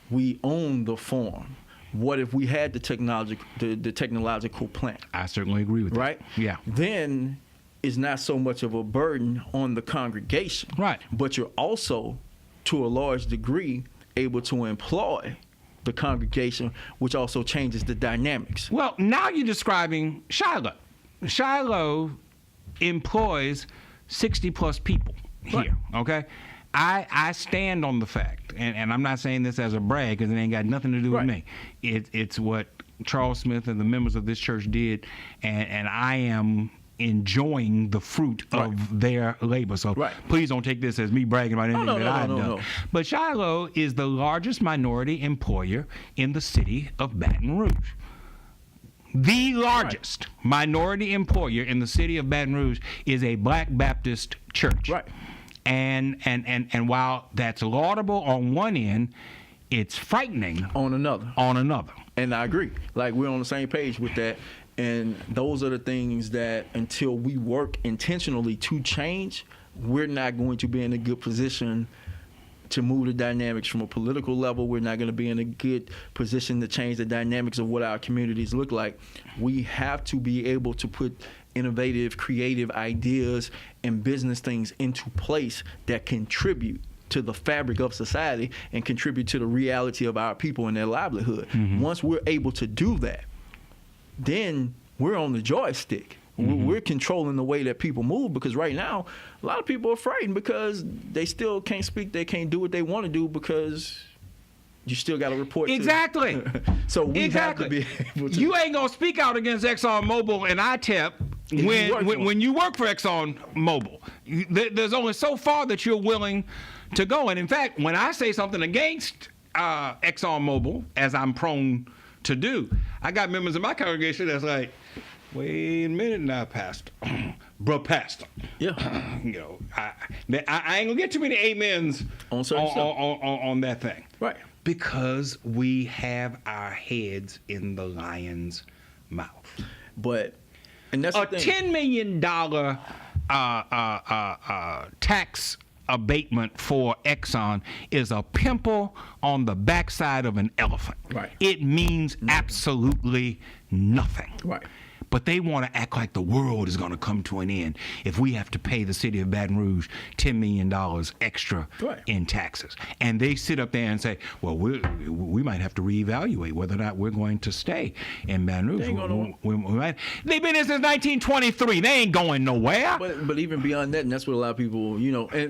we own the farm? What if we had the technological plant? I certainly agree with that. Right? Yeah. Then it's not so much of a burden on the congregation. Right. But you're also to a large degree, able to employ the congregation, which also changes the dynamics. Well, now you're describing Shiloh. Shiloh employs 60 plus people here, okay? I stand on the fact, and I'm not saying this as a brag because it ain't got nothing to do with me. It's what Charles Smith and the members of this church did, and I am enjoying the fruit of their labor. So please don't take this as me bragging about anything that I've done. No. But Shiloh is the largest minority employer in the city of Baton Rouge. The largest minority employer in the city of Baton Rouge is a Black Baptist church. Right. And while that's laudable on one end, it's frightening on another. And I agree. Like, we're on the same page with that. And those are the things that until we work intentionally to change, we're not going to be in a good position to move the dynamics from a political level. We're not going to be in a good position to change the dynamics of what our communities look like. We have to be able to put innovative, creative ideas and business things into place that contribute to the fabric of society and contribute to the reality of our people and their livelihood. Once we're able to do that, then we're on the joystick. We're controlling the way that people move, because right now a lot of people are frightened because they still can't speak, they can't do what they want to do because you still got to report. Exactly. So we have to be able to. You ain't gonna speak out against ExxonMobil and ITEP when you work for ExxonMobil. There's only so far that you're willing to go. And in fact, when I say something against ExxonMobil, as I'm prone to do, I got members of my congregation that's like, wait a minute now, Pastor. Bro, Pastor. Yeah. You know, I ain't gonna get too many amens on that thing. Right. Because we have our heads in the lion's mouth. And that's a $10 million tax abatement for Exxon is a pimple on the backside of an elephant. Right. It means absolutely nothing. Right. But they want to act like the world is going to come to an end if we have to pay the city of Baton Rouge $10 million extra in taxes. And they sit up there and say, well, we might have to reevaluate whether or not we're going to stay in Baton Rouge. They've been here since 1923. They ain't going nowhere. But even beyond that, and that's what a lot of people,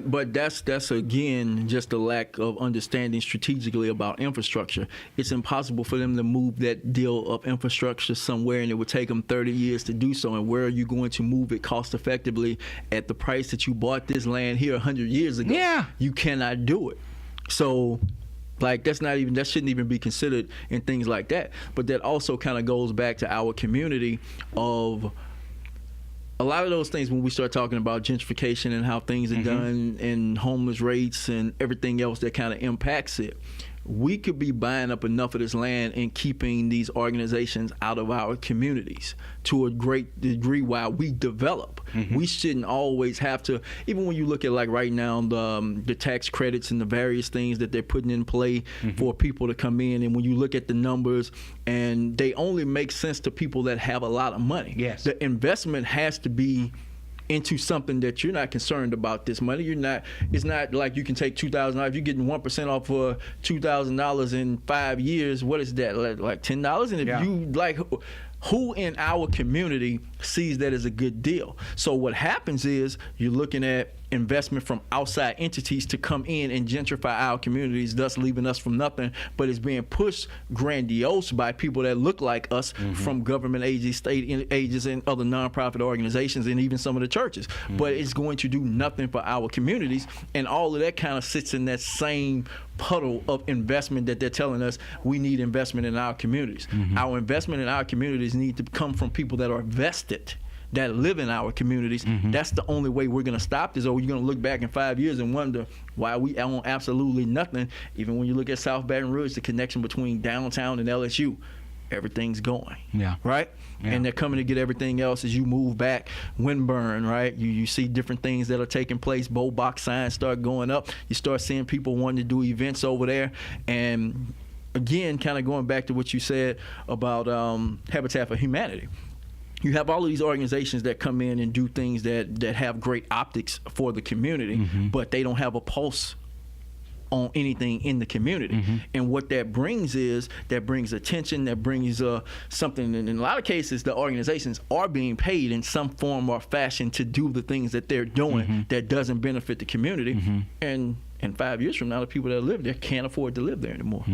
but that's again just a lack of understanding strategically about infrastructure. It's impossible for them to move that deal of infrastructure somewhere, and it would take them 30 years to do so. And where are you going to move it cost effectively at the price that you bought this land here 100 years ago? Yeah. You cannot do it. So that shouldn't even be considered in things like that. But that also kind of goes back to our community of a lot of those things when we start talking about gentrification and how things are done and homeless rates and everything else that kind of impacts it. We could be buying up enough of this land and keeping these organizations out of our communities to a great degree while we develop. We shouldn't always have to, even when you look at like right now the tax credits and the various things that they're putting in play for people to come in, and when you look at the numbers, and they only make sense to people that have a lot of money. Yes. The investment has to be into something that you're not concerned about this money. It's not like you can take $2,000. If you're getting 1% off for $2,000 in 5 years, what is that? Like $10? And if you who in our community sees that as a good deal? So what happens is you're looking at investment from outside entities to come in and gentrify our communities, thus leaving us from nothing, but it's being pushed grandiose by people that look like us from government agencies, state agencies, and other nonprofit organizations, and even some of the churches. But it's going to do nothing for our communities, and all of that kind of sits in that same puddle of investment that they're telling us we need investment in our communities. Our investment in our communities need to come from people that are vested, that live in our communities. That's the only way we're going to stop this, or you're going to look back in 5 years and wonder why we own absolutely nothing. Even when you look at South Baton Rouge, the connection between downtown and LSU, everything's going. Right? Yeah. And they're coming to get everything else as you move back. Windburn, right? You see different things that are taking place. Bow box signs start going up. You start seeing people wanting to do events over there. And again, kind of going back to what you said about Habitat for Humanity. You have all of these organizations that come in and do things that have great optics for the community, but they don't have a pulse on anything in the community. And what that brings is that brings attention, that brings something. And in a lot of cases, the organizations are being paid in some form or fashion to do the things that they're doing that doesn't benefit the community. And 5 years from now, the people that live there can't afford to live there anymore.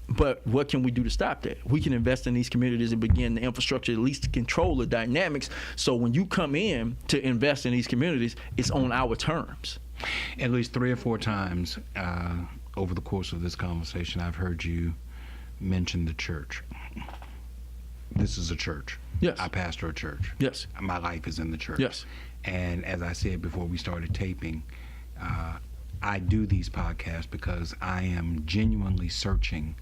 But what can we do to stop that? We can invest in these communities and begin the infrastructure, at least to control the dynamics. So when you come in to invest in these communities, it's on our terms. At least 3 or 4 times over the course of this conversation, I've heard you mention the church. This is a church. Yes. I pastor a church. Yes. My life is in the church. Yes. And as I said before we started taping, I do these podcasts because I am genuinely searching,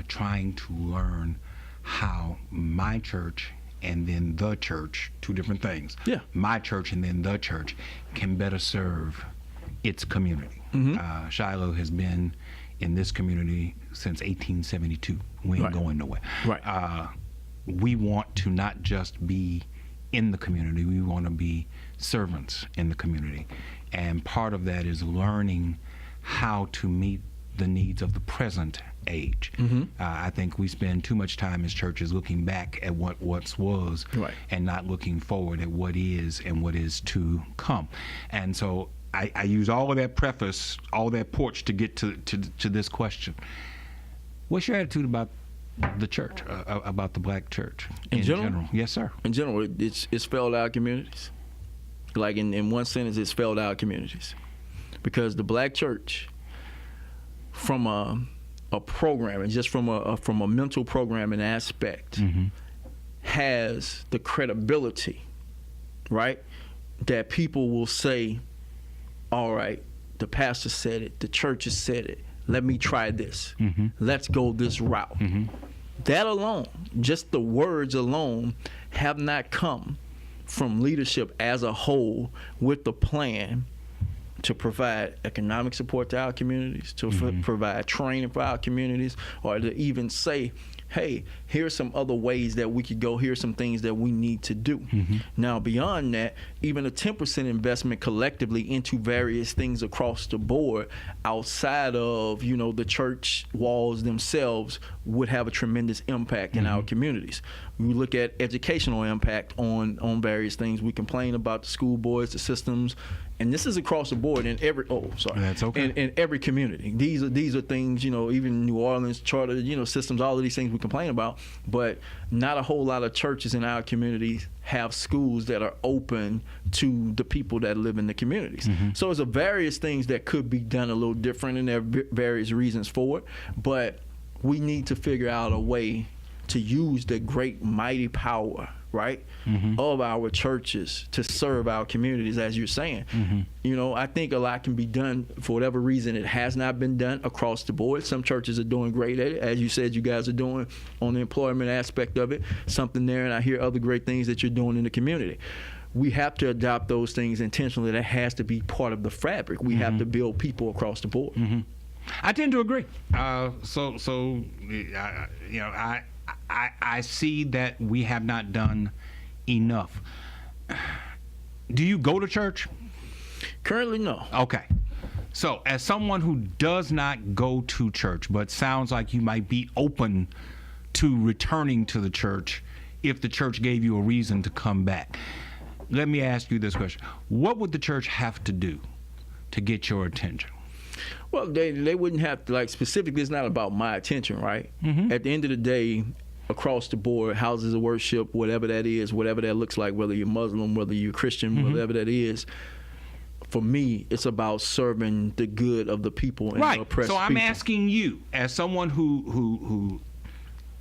trying to learn how my church and then the church, 2 different things. Yeah. My church and then the church can better serve its community. Shiloh has been in this community since 1872. We ain't going nowhere. Right. We want to not just be in the community, we want to be servants in the community. And part of that is learning how to meet the needs of the present age. I think we spend too much time as churches looking back at what once was and not looking forward at what is and what is to come. And so I use all of that preface, all that porch to get to this question. What's your attitude about the church, about the black church in general? Yes, sir. In general, it's failed our communities. Like in one sentence, it's failed our communities. Because the black church, from a program, and just from a mental programming aspect, has the credibility, right? That people will say, all right, the pastor said it, the church has said it, let me try this. Let's go this route. That alone, just the words alone, have not come from leadership as a whole with the plan to provide economic support to our communities, to provide training for our communities, or to even say, hey, here's some other ways that we could go, here's some things that we need to do. Now, beyond that, even a 10% investment collectively into various things across the board outside of, the church walls themselves would have a tremendous impact in our communities. We look at educational impact on various things. We complain about the school boards, the systems, and this is across the board in every That's okay. in every community. These are things, even New Orleans charter, systems, all of these things we complain about, but not a whole lot of churches in our communities have schools that are open to the people that live in the communities. So there's various things that could be done a little different, and there are various reasons for it, but we need to figure out a way to use the great mighty power, right, of our churches to serve our communities, as you're saying. I think a lot can be done. For whatever reason, it has not been done across the board. Some churches are doing great at it, as you said you guys are doing on the employment aspect of it, something there, and I hear other great things that you're doing in the community. We have to adopt those things intentionally. That has to be part of the fabric. We have to build people across the board. I tend to agree. I see that we have not done enough. Do you go to church? Currently, no. Okay. So as someone who does not go to church, but sounds like you might be open to returning to the church if the church gave you a reason to come back, let me ask you this question. What would the church have to do to get your attention? Well, they wouldn't have to, specifically, it's not about my attention, right? At the end of the day, across the board, houses of worship, whatever that is, whatever that looks like, whether you're Muslim, whether you're Christian, whatever that is, for me, it's about serving the good of the people and the oppressed people. So I'm asking you, as someone who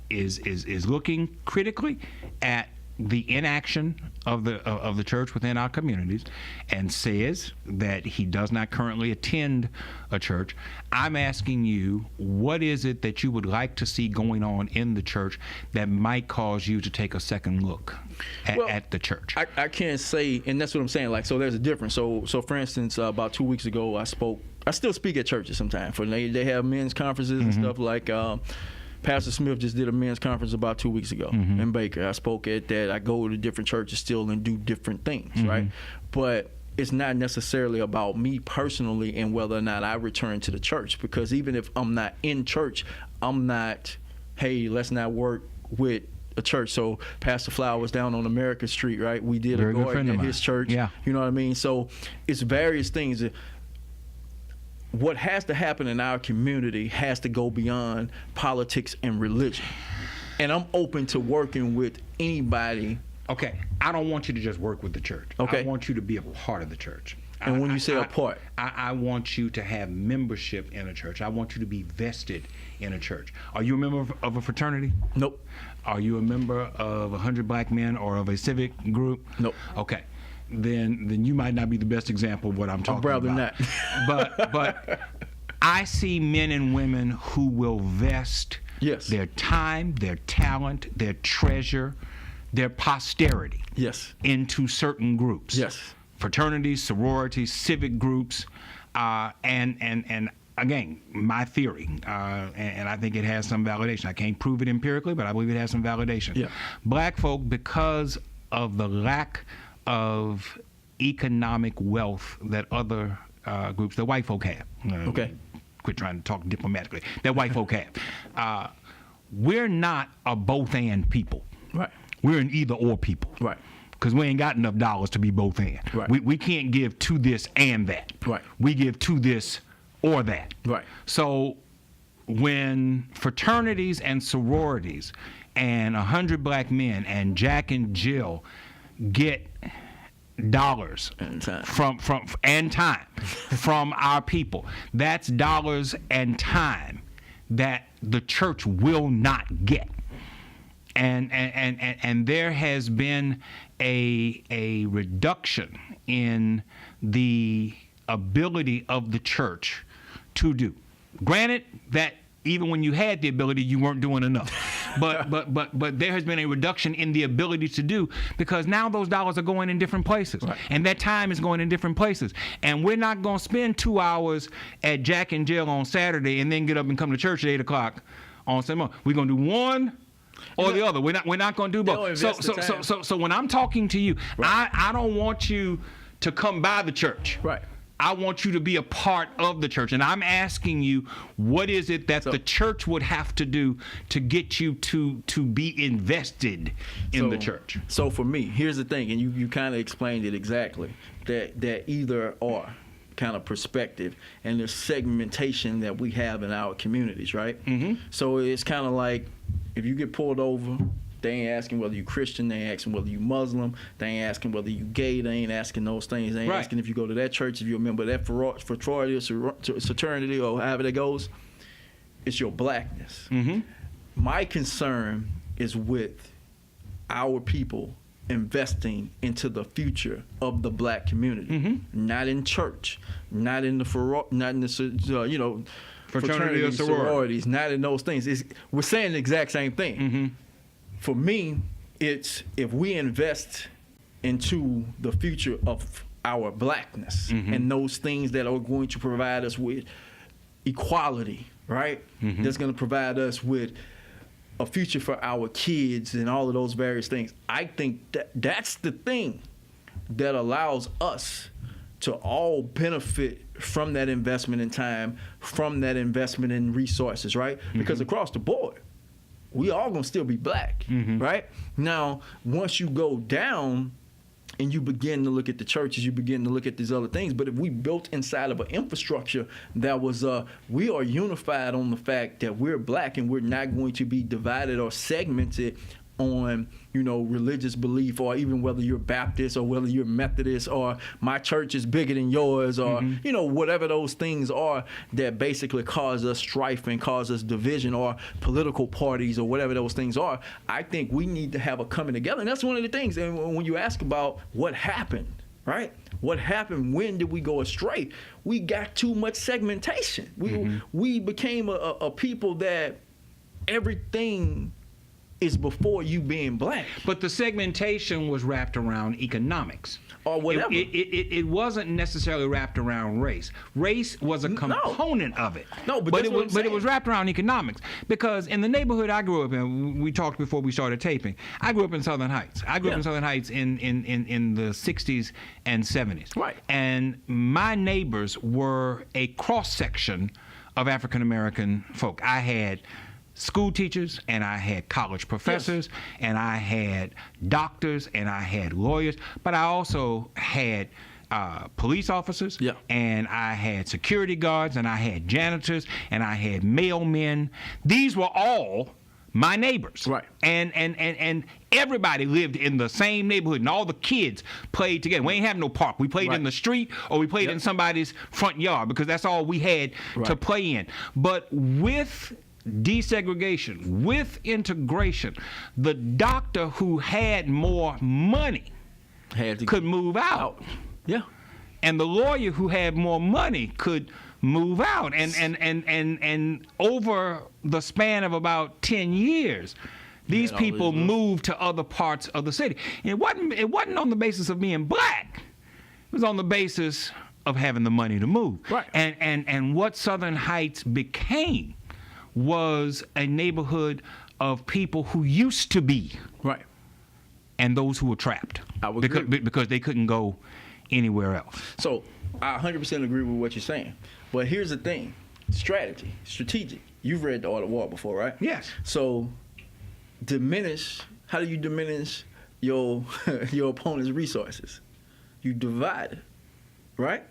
is looking critically at the inaction of the church within our communities and says that he does not currently attend a church, I'm asking you, what is it that you would like to see going on in the church that might cause you to take a second look at the church? I can't say, and that's what I'm saying, so there's a difference. So for instance, about 2 weeks ago, I still speak at churches sometimes. They have men's conferences and stuff like Pastor Smith just did a men's conference about 2 weeks ago in Baker. I spoke at that. I go to different churches still and do different things, right? But it's not necessarily about me personally and whether or not I return to the church, because even if I'm not in church, I'm not, hey, let's not work with a church. So Pastor Flowers down on America Street, right? We did Very a good garden friend of at mine. his church. Yeah. You know what I mean? So it's various things. What has to happen in our community has to go beyond politics and religion. And I'm open to working with anybody. Okay, I don't want you to just work with the church. Okay. I want you to be a part of the church. And when you say a part? I want you to have membership in a church. I want you to be vested in a church. Are you a member of a fraternity? Nope. Are you a member of 100 Black Men or of a civic group? Nope. Okay. Then you might not be the best example of what I'm talking about. I'd rather not. but I see men and women who will vest Yes. their time, their talent, their treasure, their posterity into certain groups. Yes. Fraternities, sororities, civic groups, and again, my theory, and I think it has some validation. I can't prove it empirically, but I believe it has some validation. Yeah. Black folk, because of the lack of economic wealth that other groups, that white folk have. Okay. Quit trying to talk diplomatically. That white folk have. We're not a both and people. Right. We're an either or people. Right. Because we ain't got enough dollars to be both and. Right. We can't give to this and that. Right. We give to this or that. Right. So when fraternities and sororities and 100 Black Men and Jack and Jill get dollars and time from our people, that's dollars and time that the church will not get. And there has been a reduction in the ability of the church to do. Granted that even when you had the ability, you weren't doing enough. But there has been a reduction in the ability to do, because now those dollars are going in different places. Right. And that time is going in different places. And we're not going to spend 2 hours at Jack and Jill on Saturday and then get up and come to church at 8 o'clock on Sunday morning. We're going to do one or the other. We're not going to do both. So when I'm talking to you, right, I don't want you to come by the church. Right. I want you to be a part of the church. And I'm asking you, what is it that the church would have to do to get you to be invested in the church? So for me, here's the thing, and you kind of explained it exactly, that either or kind of perspective and the segmentation that we have in our communities, right? Mm-hmm. So it's kind of like, if you get pulled over, they ain't asking whether you Christian, they ain't asking whether you Muslim, they ain't asking whether you gay, they ain't asking those things, they ain't asking if you go to that church, if you're a member of that fraternity or fraternity or however that goes. It's your blackness. Mm-hmm. My concern is with our people investing into the future of the black community, mm-hmm, not in church, not in the fraternity or sororities, not in those things. We're saying the exact same thing. Mm-hmm. For me, it's if we invest into the future of our blackness, mm-hmm, and those things that are going to provide us with equality, right? Mm-hmm. That's going to provide us with a future for our kids and all of those various things. I think that's the thing that allows us to all benefit from that investment in time, from that investment in resources, right? Mm-hmm. Because across the board, we all gonna still be black, mm-hmm, right? Now, once you go down and you begin to look at the churches, you begin to look at these other things. But if we built inside of an infrastructure that was, we are unified on the fact that we're black and we're not going to be divided or segmented on, religious belief, or even whether you're Baptist or whether you're Methodist or my church is bigger than yours, or, mm-hmm, whatever those things are that basically cause us strife and cause us division, or political parties or whatever those things are. I think we need to have a coming together. And that's one of the things. And when you ask about what happened, right? What happened? When did we go astray? We got too much segmentation. We became a people that everything is before you being black. But the segmentation was wrapped around economics. Or whatever. It wasn't necessarily wrapped around race. Race was a component of it. No, but it was wrapped around economics. Because in the neighborhood I grew up in, we talked before we started taping, I grew up in Southern Heights. I grew up in Southern Heights in the 60s and 70s. Right. And my neighbors were a cross-section of African American folk. I had school teachers, and I had college professors, and I had doctors, and I had lawyers, but I also had police officers, and I had security guards, and I had janitors, and I had mailmen. These were all my neighbors. Right. And everybody lived in the same neighborhood, and all the kids played together. We ain't have no park. We played in the street, or we played in somebody's front yard, because that's all we had to play in. But with desegregation, with integration, the doctor who had more money could move out. Yeah. And the lawyer who had more money could move out. And over the span of about 10 years, these people moved to other parts of the city. And it wasn't on the basis of being black. It was on the basis of having the money to move. Right. And what Southern Heights became was a neighborhood of people who used to be and those who were trapped. I would agree. Because they couldn't go anywhere else. So I 100% agree with what you're saying. But here's the thing. Strategic. You've read The Art of War before, right? Yes. So how do you diminish your opponent's resources? You divide it, right?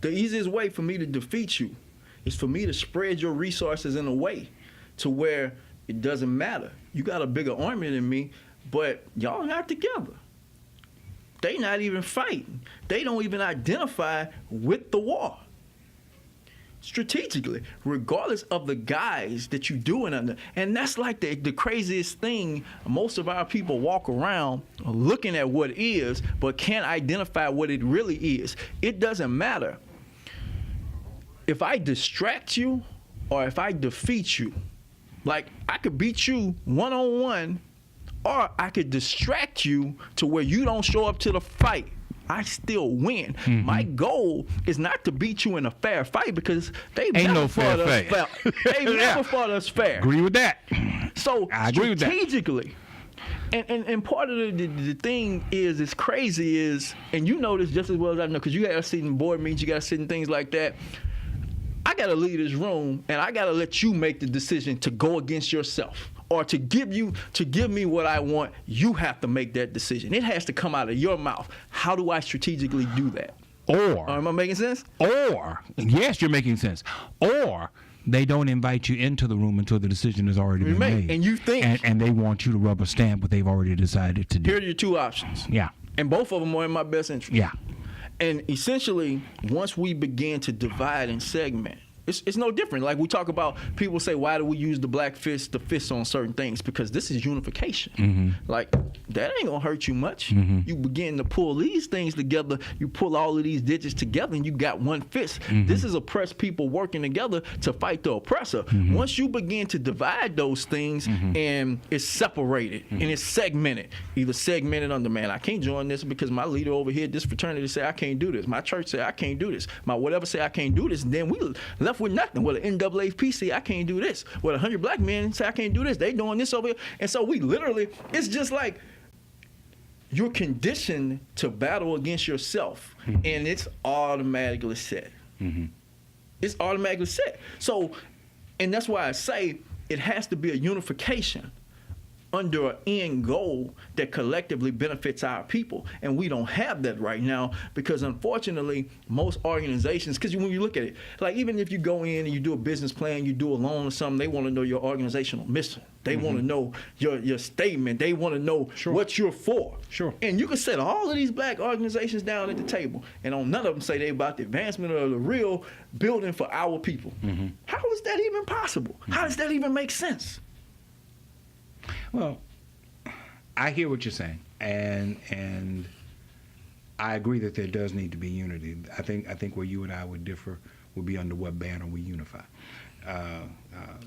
The easiest way for me to defeat you is for me to spread your resources in a way to where it doesn't matter. You got a bigger army than me, but y'all not together. They not even fighting. They don't even identify with the war. Strategically, regardless of the guise that you're doing under. And that's like the craziest thing. Most of our people walk around looking at what is, but can't identify what it really is. It doesn't matter. If I distract you or if I defeat you, like I could beat you one-on-one, or I could distract you to where you don't show up to the fight. I still win. Mm-hmm. My goal is not to beat you in a fair fight, because they've never fought us fair. They've never fought us fair. Agree with that. So strategically, and part of the thing is crazy is, and you know this just as well as I know, because you got to sit in board meetings, you got to sit in things like that. I got to leave this room, and I got to let you make the decision to go against yourself. Or to give me what I want, you have to make that decision. It has to come out of your mouth. How do I strategically do that? Or am I making sense? Or yes, you're making sense. Or they don't invite you into the room until the decision has already been made. And you think, and they want you to rubber stamp what they've already decided to do. Here are your two options. Yeah. And both of them are in my best interest. Yeah. And essentially, once we begin to divide and segment, it's no different. Like we talk about, people say, why do we use the black fist, the fist on certain things? Because this is unification. Mm-hmm. Like, that ain't gonna hurt you much. Mm-hmm. You begin to pull these things together, you pull all of these digits together, and you got one fist. Mm-hmm. This is oppressed people working together to fight the oppressor. Mm-hmm. Once you begin to divide those things, mm-hmm. and it's separated, mm-hmm. and it's segmented, either segmented under, man, I can't join this because my leader over here, this fraternity say I can't do this. My church say I can't do this. My whatever say I can't do this. And then we left with nothing. Well, the NAACP say I can't do this. Well, 100 black men say I can't do this. They doing this over here. And so we literally, it's just like you're conditioned to battle against yourself, mm-hmm. and it's automatically set. Mm-hmm. It's automatically set. So, and that's why I say it has to be a unification under an end goal that collectively benefits our people. And we don't have that right now, because unfortunately, most organizations, because when you look at it, like even if you go in and you do a business plan, you do a loan or something, they want to know your organizational mission. They mm-hmm. want to know your statement. They want to know what you're for. Sure. And you can set all of these black organizations down at the table, and on none of them say they about the advancement of the real building for our people. Mm-hmm. How is that even possible? Mm-hmm. How does that even make sense? Well, I hear what you're saying, and I agree that there does need to be unity. I think where you and I would differ would be under what banner we unify.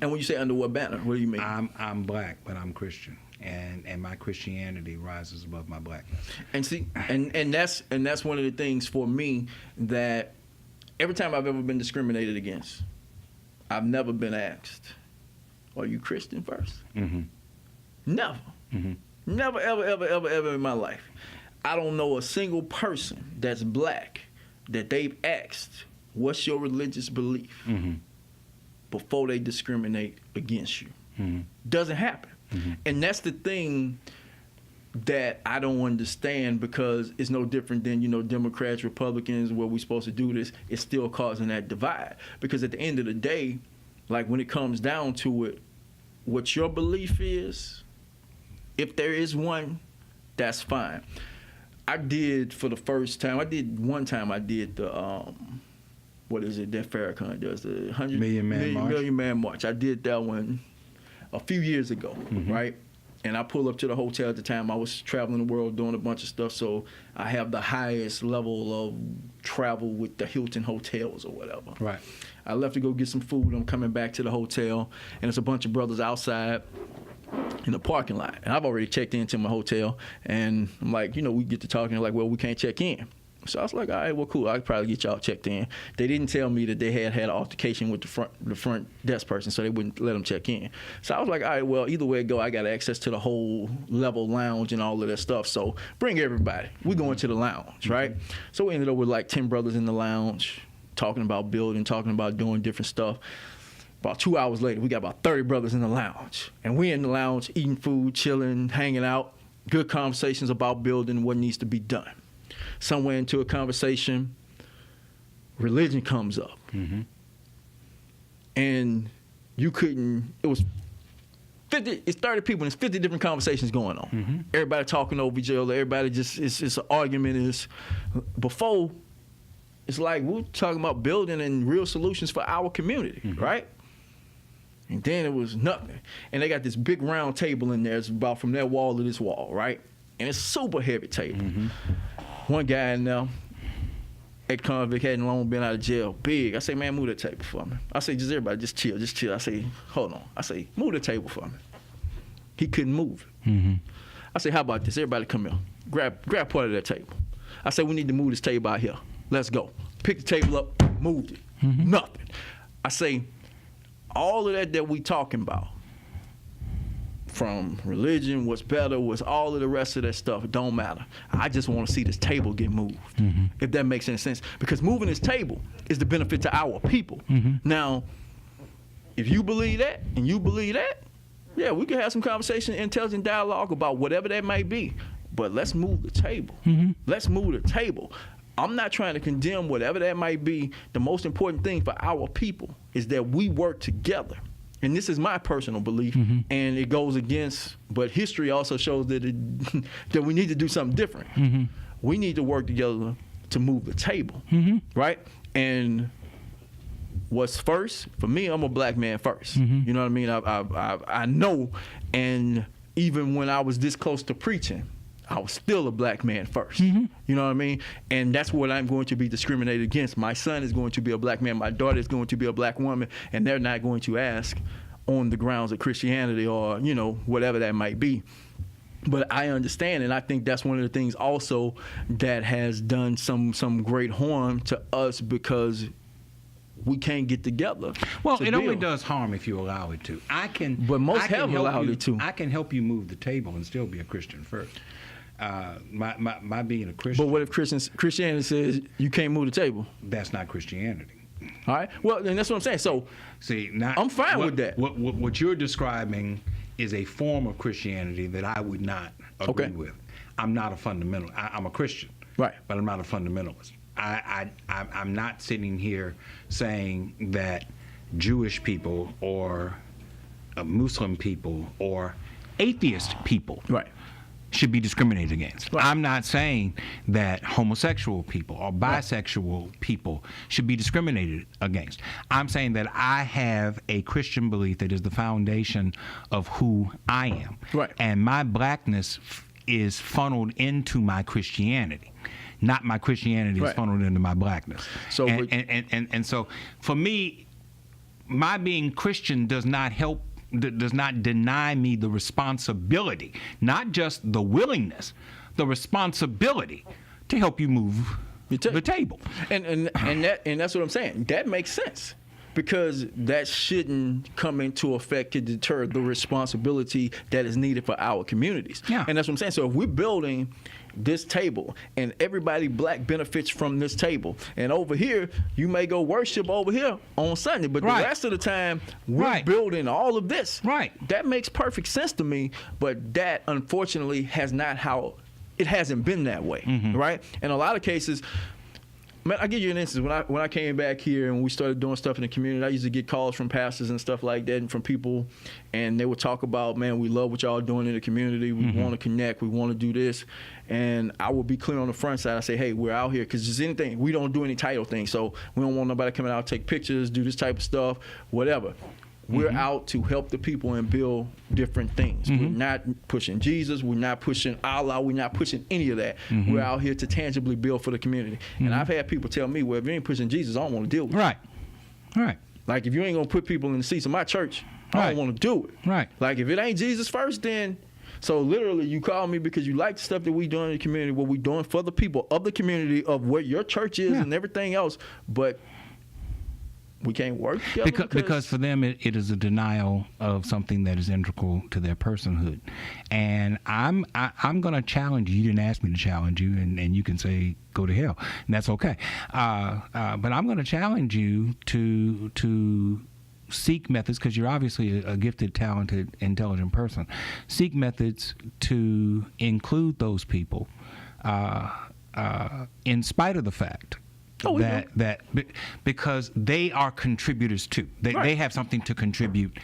And when you say under what banner, what do you mean? I'm black, but I'm Christian, and my Christianity rises above my blackness. And see, and that's one of the things for me that every time I've ever been discriminated against, I've never been asked, "Are you Christian first?" Mm-hmm. Never, Mm-hmm. never, ever in my life. I don't know a single person that's black that they've asked, "What's your religious belief?" Mm-hmm. before they discriminate against you. Mm-hmm. Doesn't happen. Mm-hmm. And that's the thing that I don't understand, because it's no different than, Democrats, Republicans, where we're supposed to do this. It's still causing that divide. Because at the end of the day, like when it comes down to it, what your belief is, if there is one, that's fine. I did one time I did the what is it that Farrakhan does, the 100 Million Man March. I did that one a few years ago, mm-hmm. right? And I pulled up to the hotel at the time. I was traveling the world doing a bunch of stuff, so I have the highest level of travel with the Hilton hotels or whatever. Right. I left to go get some food. I'm coming back to the hotel, and it's a bunch of brothers outside in the parking lot. And I've already checked into my hotel, and I'm like, we get to talking. They're like, well, we can't check in. So I was like, all right, well, cool. I could probably get y'all checked in. They didn't tell me that they had an altercation with the front desk person, so they wouldn't let them check in. So I was like, all right, well, either way it go, I got access to the whole level lounge and all of that stuff. So bring everybody. We going to the lounge, right? Mm-hmm. So we ended up with like 10 brothers in the lounge, talking about building, talking about doing different stuff. About 2 hours later, we got about 30 brothers in the lounge. And we in the lounge eating food, chilling, hanging out, good conversations about building, what needs to be done. Somewhere into a conversation, religion comes up. Mm-hmm. And it was 50, it's 30 people, and it's 50 different conversations going on. Mm-hmm. Everybody talking over each other, everybody just, it's an argument. Before, it's like we're talking about building and real solutions for our community, mm-hmm. right? And then it was nothing. And they got this big round table in there. It's about from that wall to this wall, right? And it's a super heavy table. Mm-hmm. One guy in there, ex-convict, hadn't long been out of jail, big. I say, man, move the table for me. I say, everybody, just chill. I say, hold on. I say, move the table for me. He couldn't move it. Mm-hmm. I say, how about this? Everybody come here. Grab part of that table. I say, we need to move this table out here. Let's go. Pick the table up, moved it. Mm-hmm. Nothing. I say, all of that we talking about, from religion, what's better, what's all of the rest of that stuff, it don't matter. I just want to see this table get moved, mm-hmm. if that makes any sense. Because moving this table is the benefit to our people. Mm-hmm. Now, if you believe that and you believe that, yeah, we can have some conversation, intelligent dialogue about whatever that might be. But let's move the table. Mm-hmm. Let's move the table. I'm not trying to condemn whatever that might be. The most important thing for our people is that we work together. And this is my personal belief, mm-hmm. and it goes against, but history also shows that that we need to do something different. Mm-hmm. We need to work together to move the table, mm-hmm. right? And what's first, for me, I'm a black man first. Mm-hmm. You know what I mean? I know, and even when I was this close to preaching, I was still a black man first. Mm-hmm. You know what I mean? And that's what I'm going to be discriminated against. My son is going to be a black man. My daughter is going to be a black woman. And they're not going to ask on the grounds of Christianity or, whatever that might be. But I understand, and I think that's one of the things also that has done some great harm to us, because we can't get together. Well, it only does harm if you allow it to. But most have allowed it to. I can help you move the table and still be a Christian first. My being a Christian. But what if Christianity says you can't move the table? That's not Christianity. All right. Well, then that's what I'm saying. So, I'm fine with that. What you're describing is a form of Christianity that I would not agree with. I'm not a fundamentalist. I'm a Christian, right? But I'm not a fundamentalist. I'm not sitting here saying that Jewish people or Muslim people or atheist people, right, should be discriminated against. Right. I'm not saying that homosexual people or bisexual people should be discriminated against. I'm saying that I have a Christian belief that is the foundation of who I am. Right. And my blackness is funneled into my Christianity. Not my Christianity is funneled into my blackness. So and so for me, my being Christian does not deny me the responsibility, not just the willingness, the responsibility to help you move the table. And that's what I'm saying. That makes sense. Because that shouldn't come into effect to deter the responsibility that is needed for our communities. Yeah. And that's what I'm saying. So if we're building this table and everybody black benefits from this table, and over here, you may go worship over here on Sunday, but Right. the rest of the time, we're Right. building all of this. Right. That makes perfect sense to me, but that unfortunately it hasn't been that way, right? In a lot of cases, man, I'll give you an instance. When I came back here and we started doing stuff in the community, I used to get calls from pastors and stuff like that and from people, and they would talk about, man, we love what y'all doing in the community. We want to connect. We want to do this. And I would be clear on the front side. I say, hey, we're out here because there's anything. We don't do any title things. So we don't want nobody coming out, take pictures, do this type of stuff, whatever. We're out to help the people and build different things. We're not pushing Jesus. We're not pushing Allah. We're not pushing any of that. We're out here to tangibly build for the community. And I've had people tell me, well, if you ain't pushing Jesus, I don't want to deal with Right. Right. Like, if you ain't going to put people in the seats of my church, I don't want to do it. Right. Like, if it ain't Jesus first, then... So literally, you call me because you like the stuff that we doing in the community, what we doing for the people of the community, of where your church is and everything else, but... we can't work together because for them it is a denial of something that is integral to their personhood. And I'm going to challenge you. You didn't ask me to challenge you, and you can say go to hell, and that's okay. But I'm going to challenge you to seek methods, because you're obviously a gifted, talented, intelligent person. Seek methods to include those people in spite of the fact because they are contributors too. They have something to contribute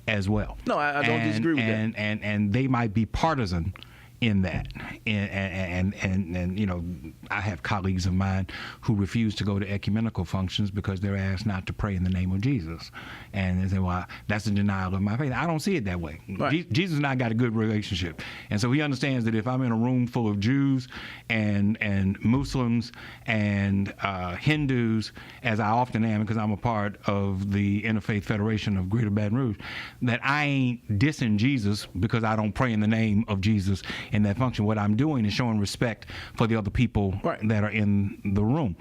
as well. No, I don't disagree with that. And they might be partisan in that. And you know, I have colleagues of mine who refuse to go to ecumenical functions because they're asked not to pray in the name of Jesus. And they say, well, that's a denial of my faith. I don't see it that way. Right. Jesus and I got a good relationship. And so he understands that if I'm in a room full of Jews and Muslims and Hindus, as I often am because I'm a part of the Interfaith Federation of Greater Baton Rouge, that I ain't dissing Jesus because I don't pray in the name of Jesus in that function. What I'm doing is showing respect for the other people that are in the room.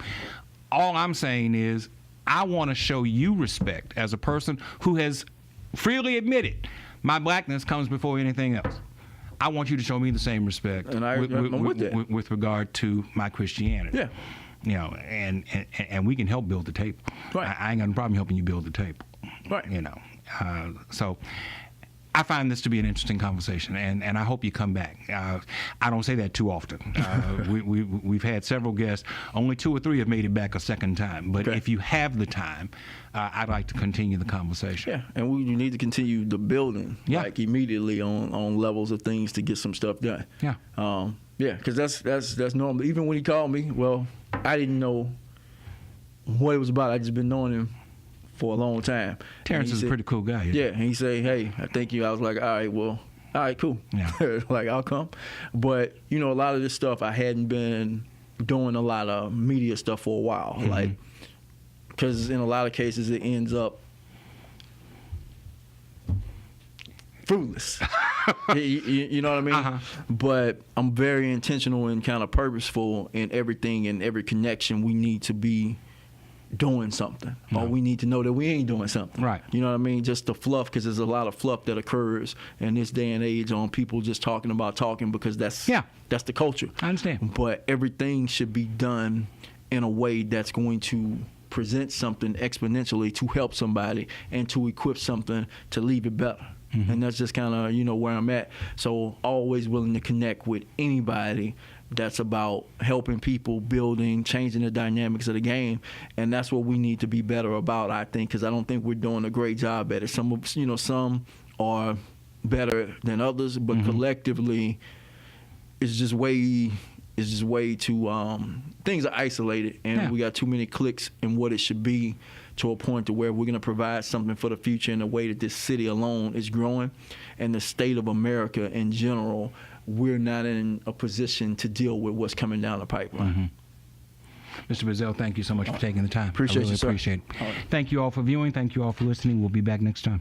All I'm saying is I want to show you respect as a person who has freely admitted my blackness comes before anything else. I want you to show me the same respect with regard to my Christianity. Yeah. You know, and we can help build the table. Right. I ain't got no problem helping you build the table. Right. You know, so I find this to be an interesting conversation, and I hope you come back. I don't say that too often. We've had several guests. Only 2 or 3 have made it back a second time. But if you have the time, I'd like to continue the conversation. Yeah, and we need to continue the building, like immediately on levels of things to get some stuff done. Yeah. Yeah, because that's normal. Even when he called me, well, I didn't know what it was about. I just been knowing him for a long time. Terrence is a pretty cool guy. Yeah, and he said, hey, I thank you. I was like, all right, cool. Yeah. Like, I'll come. But, you know, a lot of this stuff, I hadn't been doing a lot of media stuff for a while. Mm-hmm. Like, because in a lot of cases, it ends up fruitless. You know what I mean? Uh-huh. But I'm very intentional and kind of purposeful in everything and every connection. We need to be doing something, or we need to know that we ain't doing something. Right. You know what I mean? Just the fluff, because there's a lot of fluff that occurs in this day and age on people just talking because that's the culture. I understand. But everything should be done in a way that's going to present something exponentially to help somebody and to equip something to leave it better. Mm-hmm. And that's just kind of, you know, where I'm at. So always willing to connect with anybody that's about helping people, building, changing the dynamics of the game. And that's what we need to be better about, I think, because I don't think we're doing a great job at it. Some are better than others, but collectively it's just way too things are isolated, and we got too many clicks in what it should be, to a point to where we're going to provide something for the future in a way that this city alone is growing, and the state of America in general, we're not in a position to deal with what's coming down the pipeline. Mr. Basel, thank you so much for taking the time. Appreciate I really you, sir. appreciate it. All right. Thank you all for viewing. Thank you all for listening. We'll be back next time.